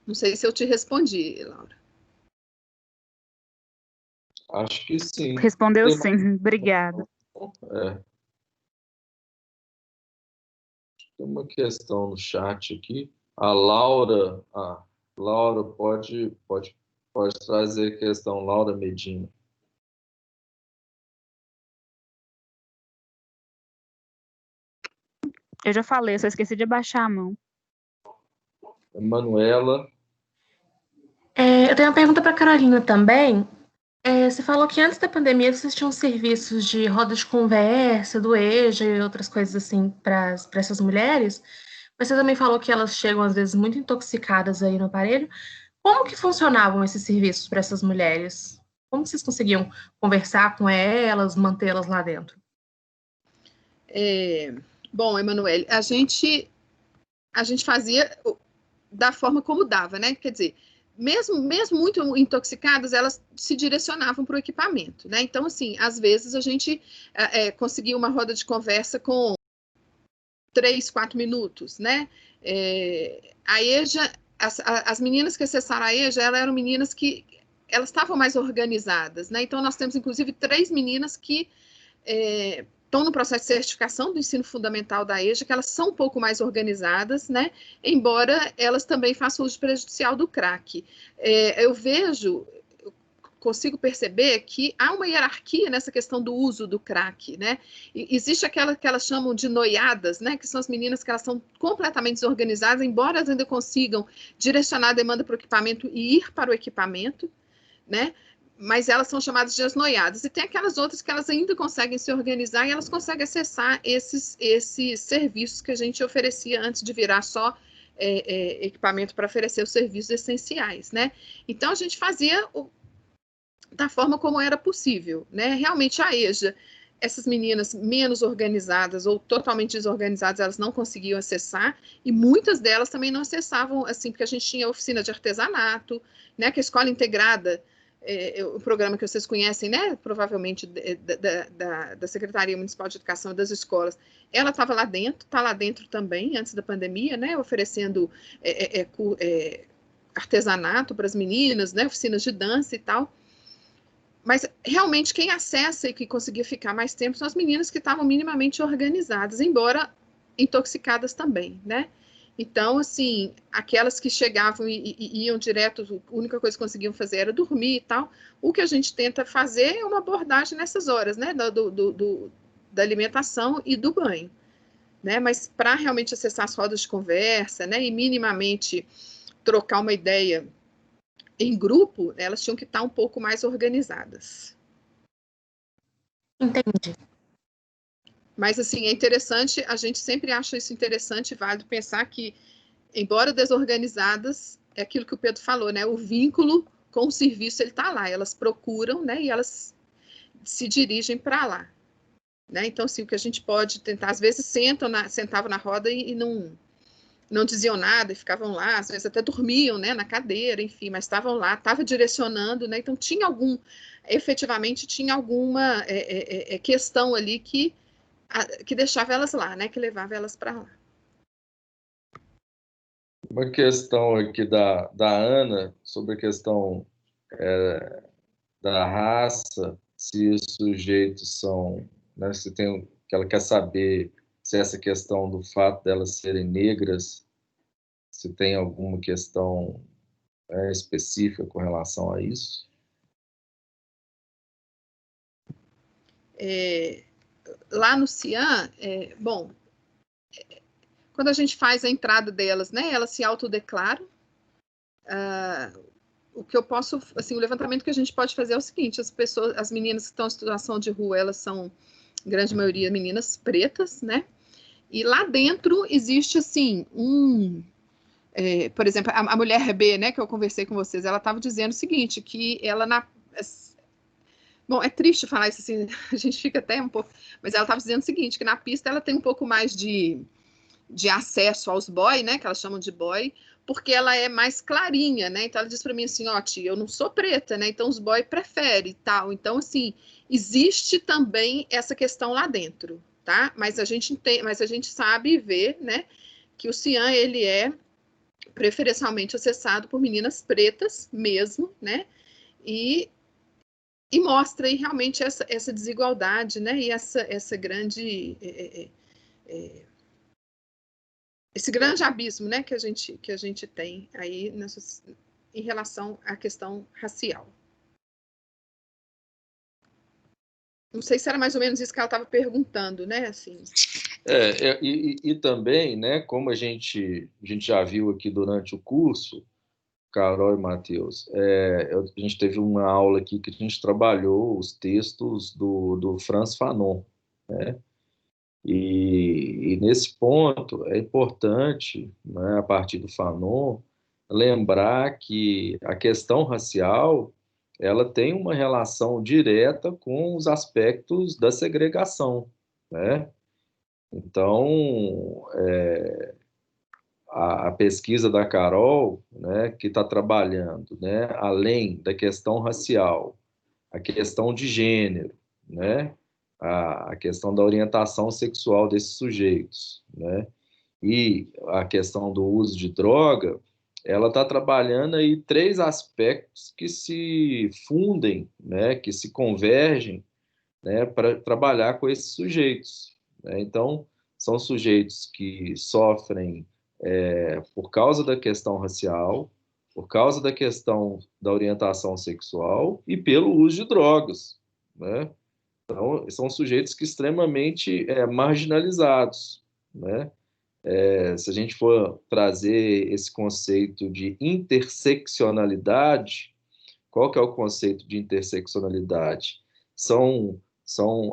Não sei se eu te respondi, Laura. Acho que sim. Respondeu sim, obrigada. Tem uma questão no chat aqui. A Laura pode trazer a questão, Laura Medina. Eu já falei, só esqueci de abaixar a mão. Manuela. Eu tenho uma pergunta para a Carolina também. Você falou que antes da pandemia vocês tinham serviços de roda de conversa, do EJA e outras coisas assim para essas mulheres. Mas você também falou que elas chegam às vezes muito intoxicadas aí no aparelho. Como que funcionavam esses serviços para essas mulheres? Como vocês conseguiam conversar com elas, mantê-las lá dentro? Bom, Emanuele, a gente fazia da forma como dava, né? Quer dizer, mesmo muito intoxicadas, elas se direcionavam para o equipamento, né? Então, assim, às vezes a gente conseguia uma roda de conversa com 3, 4 minutos, né? A EJA, as meninas que acessaram a EJA, elas eram meninas que elas estavam mais organizadas, né? Então, nós temos, inclusive, 3 meninas que estão no processo de certificação do ensino fundamental da EJA, que elas são um pouco mais organizadas, né? Embora elas também façam uso prejudicial do crack. Eu consigo perceber que há uma hierarquia nessa questão do uso do crack, né? E existe aquela que elas chamam de noiadas, né? Que são as meninas que elas são completamente desorganizadas, embora elas ainda consigam direcionar a demanda para o equipamento e ir para o equipamento, né? Mas elas são chamadas de noiadas. E tem aquelas outras que elas ainda conseguem se organizar e elas conseguem acessar esses serviços que a gente oferecia antes de virar só equipamento para oferecer os serviços essenciais, né? Então, a gente fazia da forma como era possível, né? Realmente, a EJA, essas meninas menos organizadas ou totalmente desorganizadas, elas não conseguiam acessar, e muitas delas também não acessavam, assim, porque a gente tinha oficina de artesanato, né? Que a Escola Integrada, o programa que vocês conhecem, né? Provavelmente da Secretaria Municipal de Educação e das escolas, ela estava lá dentro, está lá dentro também, antes da pandemia, né? Oferecendo artesanato para as meninas, né? Oficinas de dança e tal. Mas, realmente, quem acessa e que conseguia ficar mais tempo são as meninas que estavam minimamente organizadas, embora intoxicadas também, né? Então, assim, aquelas que chegavam e iam direto, a única coisa que conseguiam fazer era dormir e tal. O que a gente tenta fazer é uma abordagem nessas horas, né? Da alimentação e do banho, né? Mas para realmente acessar as rodas de conversa, né? E minimamente trocar uma ideia em grupo, elas tinham que estar um pouco mais organizadas. Entendi. Mas, assim, é interessante, a gente sempre acha isso interessante e válido pensar que, embora desorganizadas, é aquilo que o Pedro falou, né? O vínculo com o serviço, ele está lá. Elas procuram, né? E elas se dirigem para lá. né? Então, assim, o que a gente pode tentar, às vezes sentavam na roda e não diziam nada e ficavam lá, às vezes até dormiam, né, na cadeira, enfim, mas estavam lá, estava direcionando, né? Então efetivamente tinha alguma questão ali que deixava elas lá, né, que levava elas para lá. Uma questão aqui da Ana sobre a questão da raça, se os sujeitos são, né, se tem, que ela quer saber se essa questão do fato delas serem negras, se tem alguma questão específica com relação a isso. Lá no CIAN, bom, quando a gente faz a entrada delas, né, elas se autodeclaram. O que eu posso, assim, o levantamento que a gente pode fazer é o seguinte: as meninas que estão em situação de rua, elas são, grande maioria, meninas pretas, né? E lá dentro existe, assim, por exemplo, a mulher B, né, que eu conversei com vocês, ela estava dizendo o seguinte, que ela bom, é triste falar isso assim, a gente fica até um pouco, mas ela estava dizendo o seguinte, que na pista ela tem um pouco mais de acesso aos boy, né, que elas chamam de boy, porque ela é mais clarinha, né? Então ela diz para mim assim, ó, tia, eu não sou preta, né? Então os boy preferem e tal. Então, assim, existe também essa questão lá dentro, tá? Mas a gente sabe e vê, né, que o CIAN, ele é preferencialmente acessado por meninas pretas mesmo, né? E mostra aí realmente essa desigualdade, né? E essa grande esse grande abismo, né, que a gente tem aí em relação à questão racial. Não sei se era mais ou menos isso que ela estava perguntando, né, assim. E também, né, como a gente já viu aqui durante o curso, Carol e Matheus, a gente teve uma aula aqui que a gente trabalhou os textos do Frantz Fanon, né? E nesse ponto é importante, né, a partir do Fanon, lembrar que a questão racial ela tem uma relação direta com os aspectos da segregação, né? Então, a pesquisa da Carol, né, que está trabalhando, né, além da questão racial, a questão de gênero, né, a questão da orientação sexual desses sujeitos, né, e a questão do uso de droga, ela está trabalhando aí 3 aspectos que se fundem, né, que se convergem, né, para trabalhar com esses sujeitos, né? Então, são sujeitos que sofrem por causa da questão racial, por causa da questão da orientação sexual e pelo uso de drogas, né? Então, são sujeitos que extremamente marginalizados, né? Se a gente for trazer esse conceito de interseccionalidade, qual que é o conceito de interseccionalidade? São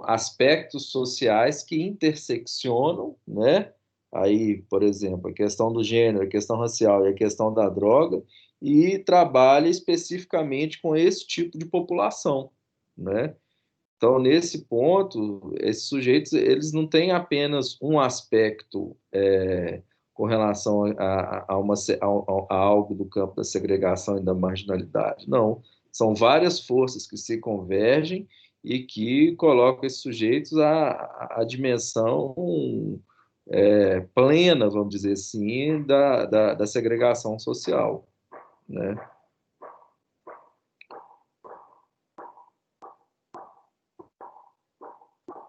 aspectos sociais que interseccionam, né? Aí, por exemplo, a questão do gênero, a questão racial e a questão da droga, e trabalha especificamente com esse tipo de população, né? Então, nesse ponto, esses sujeitos eles não têm apenas um aspecto com relação a algo do campo da segregação e da marginalidade. Não, são várias forças que se convergem e que colocam esses sujeitos à dimensão plena, vamos dizer assim, da segregação social, né?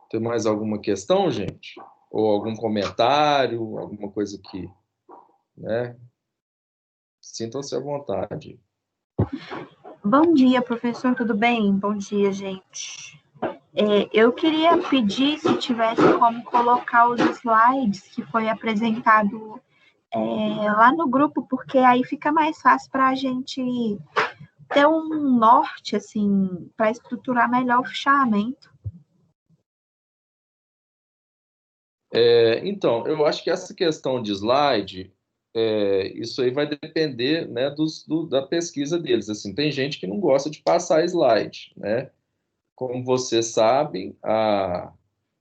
Tem mais alguma questão, gente? Ou algum comentário, alguma coisa que, né? Sintam-se à vontade. Bom dia, professor, tudo bem? Bom dia, gente. Eu queria pedir se tivesse como colocar os slides que foi apresentado lá no grupo, porque aí fica mais fácil para a gente ter um norte, assim, para estruturar melhor o fichamento. Então, eu acho que essa questão de slide, isso aí vai depender, né, da pesquisa deles. Assim, tem gente que não gosta de passar slide, né? Como vocês sabem,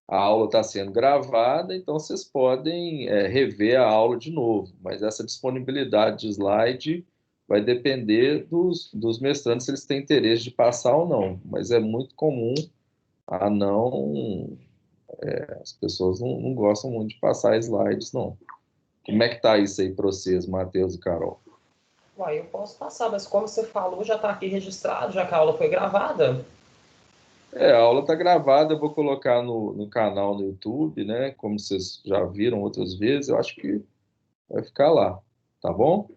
A aula está sendo gravada, então vocês podem rever a aula de novo, mas essa disponibilidade de slide vai depender dos mestrandos se eles têm interesse de passar ou não, mas é muito comum a não... as pessoas não gostam muito de passar slides, não. Como é que tá isso aí para vocês, Matheus e Carol? Uai, eu posso passar, mas como você falou, já está aqui registrado, já que a aula foi gravada. A aula está gravada, eu vou colocar no canal no YouTube, né? Como vocês já viram outras vezes, eu acho que vai ficar lá, tá bom?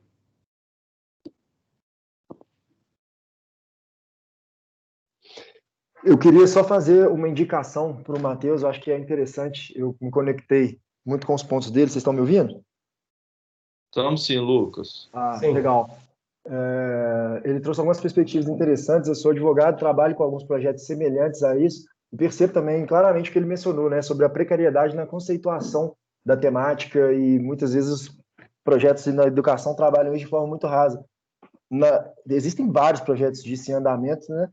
Eu queria só fazer uma indicação para o Matheus, eu acho que é interessante, eu me conectei muito com os pontos dele, vocês estão me ouvindo? Estamos sim, Lucas. Sim. Legal. Ele trouxe algumas perspectivas interessantes, eu sou advogado, trabalho com alguns projetos semelhantes a isso, e percebo também claramente o que ele mencionou, né, sobre a precariedade na conceituação da temática, e muitas vezes os projetos na educação trabalham isso de forma muito rasa. Existem vários projetos disso em andamento, né?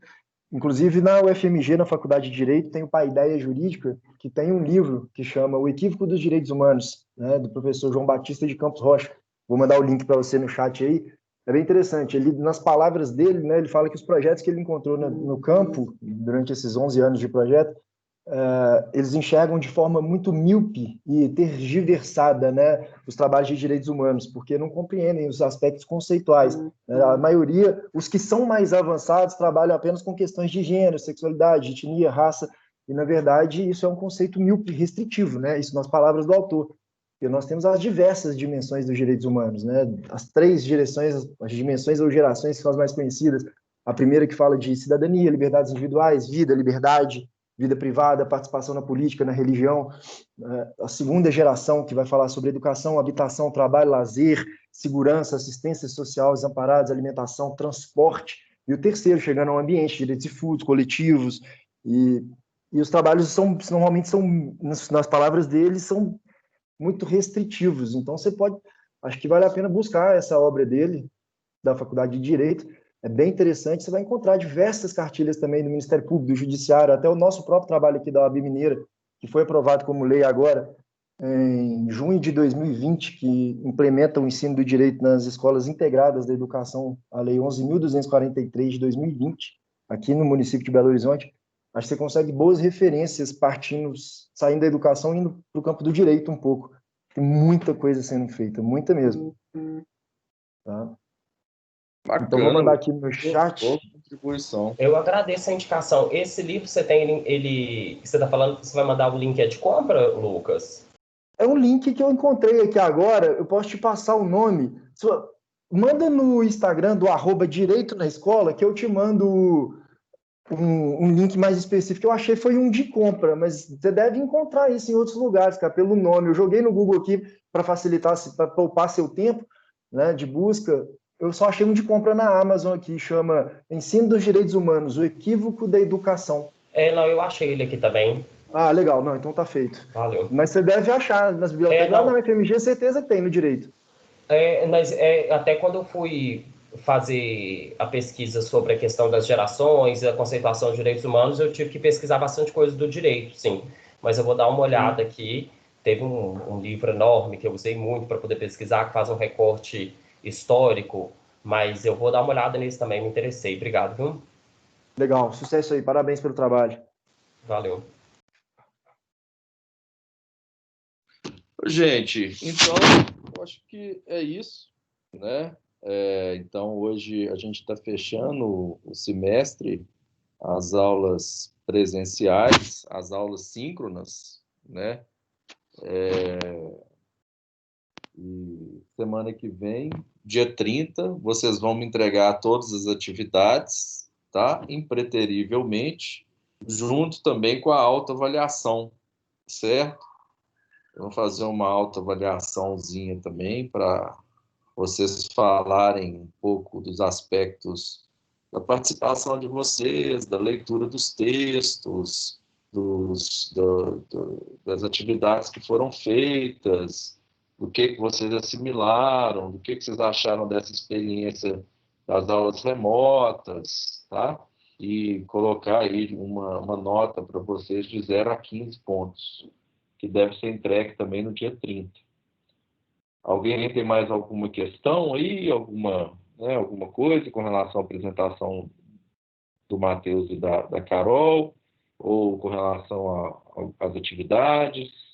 Inclusive, na UFMG, na Faculdade de Direito, tem o Paideia Jurídica, que tem um livro que chama O Equívoco dos Direitos Humanos, né, do professor João Batista de Campos Rocha. Vou mandar o link para você no chat aí. É bem interessante. Ele, nas palavras dele, né, ele fala que os projetos que ele encontrou no campo, durante esses 11 anos de projeto, eles enxergam de forma muito míope e tergiversada, né, os trabalhos de direitos humanos, porque não compreendem os aspectos conceituais. A maioria, os que são mais avançados, trabalham apenas com questões de gênero, sexualidade, etnia, raça, e, na verdade, isso é um conceito míope restritivo, né, isso nas palavras do autor. Porque nós temos as diversas dimensões dos direitos humanos, né, as três direções, as dimensões ou gerações que são as mais conhecidas. A primeira que fala de cidadania, liberdades individuais, vida, liberdade, vida privada, participação na política, na religião. A segunda geração, que vai falar sobre educação, habitação, trabalho, lazer, segurança, assistência social, desamparados, alimentação, transporte. E o terceiro, chegando ao ambiente, direitos difusos, coletivos. E os trabalhos normalmente são, nas palavras deles, são muito restritivos. Então, você pode... Acho que vale a pena buscar essa obra dele, da Faculdade de Direito. É bem interessante, você vai encontrar diversas cartilhas também do Ministério Público, do Judiciário, até o nosso próprio trabalho aqui da OAB Mineira, que foi aprovado como lei agora, em junho de 2020, que implementa o ensino do direito nas escolas integradas da educação, a Lei 11.243 de 2020, aqui no município de Belo Horizonte. Acho que você consegue boas referências saindo da educação e indo para o campo do direito um pouco. Tem muita coisa sendo feita, muita mesmo. Tá? Bacana, então, vou mandar aqui no chat. Boa contribuição. Eu agradeço a indicação. Esse livro você tem, que você está falando que você vai mandar o link de compra, Lucas? É um link que eu encontrei aqui agora, eu posso te passar o nome. Manda no Instagram do @direito na escola, que eu te mando um link mais específico. Eu achei foi um de compra, mas você deve encontrar isso em outros lugares, cara, pelo nome. Eu joguei no Google aqui para facilitar, para poupar seu tempo, né, de busca. Eu só achei um de compra na Amazon aqui, chama Ensino dos Direitos Humanos, o Equívoco da Educação. Não, eu achei ele aqui também. Ah, legal. Não, então tá feito. Valeu. Mas você deve achar nas bibliotecas. Lá na UFMG, certeza que tem no direito. Mas até quando eu fui fazer a pesquisa sobre a questão das gerações, a conceituação de direitos humanos, eu tive que pesquisar bastante coisa do direito, sim. Mas eu vou dar uma olhada aqui. Teve um livro enorme que eu usei muito para poder pesquisar, que faz um recorte histórico, mas eu vou dar uma olhada nisso também, me interessei. Obrigado, viu? Legal, sucesso aí, parabéns pelo trabalho. Valeu. Gente, então, eu acho que é isso, né? Então, hoje a gente está fechando o semestre, as aulas presenciais, as aulas síncronas, né? E semana que vem, dia 30, vocês vão me entregar todas as atividades, tá? Impreterivelmente, junto também com a autoavaliação, certo? Vamos fazer uma autoavaliaçãozinha também para vocês falarem um pouco dos aspectos da participação de vocês, da leitura dos textos, das atividades que foram feitas, do que vocês assimilaram, do que vocês acharam dessa experiência das aulas remotas, tá? e colocar aí uma nota para vocês de 0 a 15 pontos, que deve ser entregue também no dia 30. Alguém tem mais alguma questão aí, alguma coisa com relação à apresentação do Matheus e da Carol, ou com relação às atividades?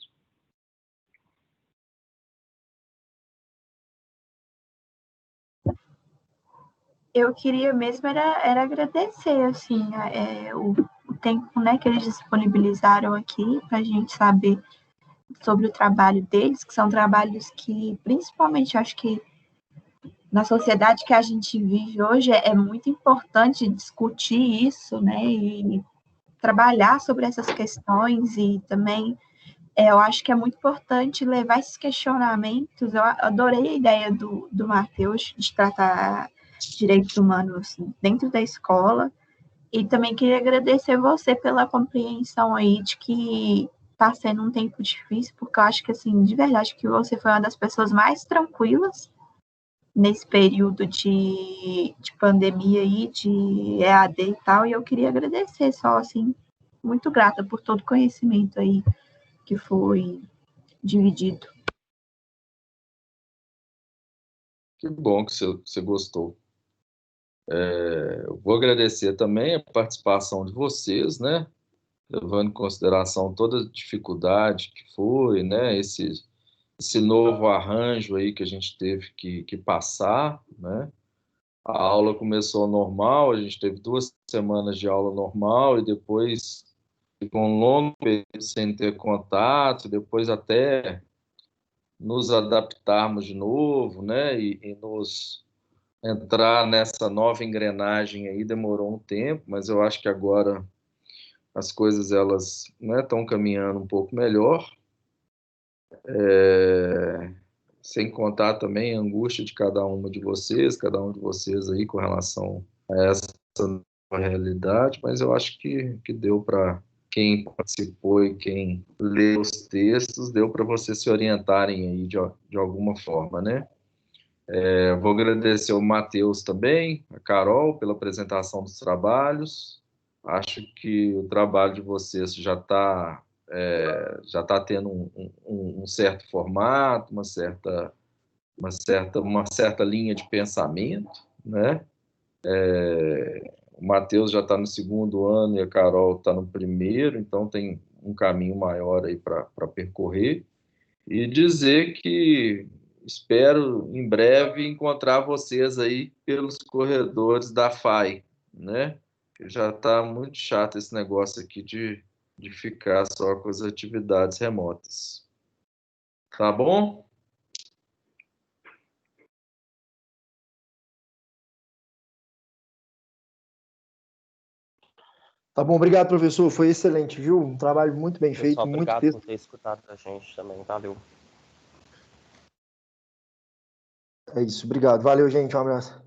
Eu queria mesmo era agradecer, assim, o tempo, né, que eles disponibilizaram aqui para a gente saber sobre o trabalho deles, que são trabalhos que, principalmente, acho que na sociedade que a gente vive hoje, é muito importante discutir isso, né, e trabalhar sobre essas questões, e também eu acho que é muito importante levar esses questionamentos. Eu adorei a ideia do Matheus de tratar direitos humanos dentro da escola, e também queria agradecer você pela compreensão aí de que está sendo um tempo difícil, porque eu acho que, assim, de verdade, que você foi uma das pessoas mais tranquilas nesse período de pandemia aí, de EAD e tal, e eu queria agradecer só, assim, muito grata por todo o conhecimento aí que foi dividido. Que bom que você gostou. Eu vou agradecer também a participação de vocês, né? Levando em consideração toda a dificuldade que foi, né? Esse novo arranjo aí que a gente teve que passar, né? A aula começou normal, a gente teve 2 semanas de aula normal e depois ficou um longo período sem ter contato, depois até nos adaptarmos de novo, né? E nos entrar nessa nova engrenagem aí demorou um tempo, mas eu acho que agora as coisas elas, né, estão caminhando um pouco melhor. Sem contar também a angústia de cada um de vocês aí com relação a essa realidade, mas eu acho que deu para quem participou e quem leu os textos, deu para vocês se orientarem aí de alguma forma, né? Vou agradecer o Matheus também, a Carol, pela apresentação dos trabalhos. Acho que o trabalho de vocês já está tendo um certo formato, uma certa linha de pensamento, né? O Matheus já está no 2º ano e a Carol está no 1º, então tem um caminho maior aí para percorrer. E dizer que espero em breve encontrar vocês aí pelos corredores da FAI, né? Já está muito chato esse negócio aqui de ficar só com as atividades remotas. Tá bom? Tá bom, obrigado, professor. Foi excelente, viu? Um trabalho muito bem feito, Pessoal, muito obrigado texto. por ter escutado a gente também. Valeu. É isso, obrigado. Valeu, gente. Um abraço.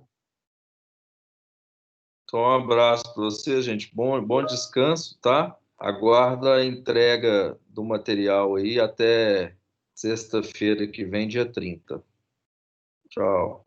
Então, um abraço para você, gente. Bom descanso, tá? Aguardo a entrega do material aí até sexta-feira que vem, dia 30. Tchau.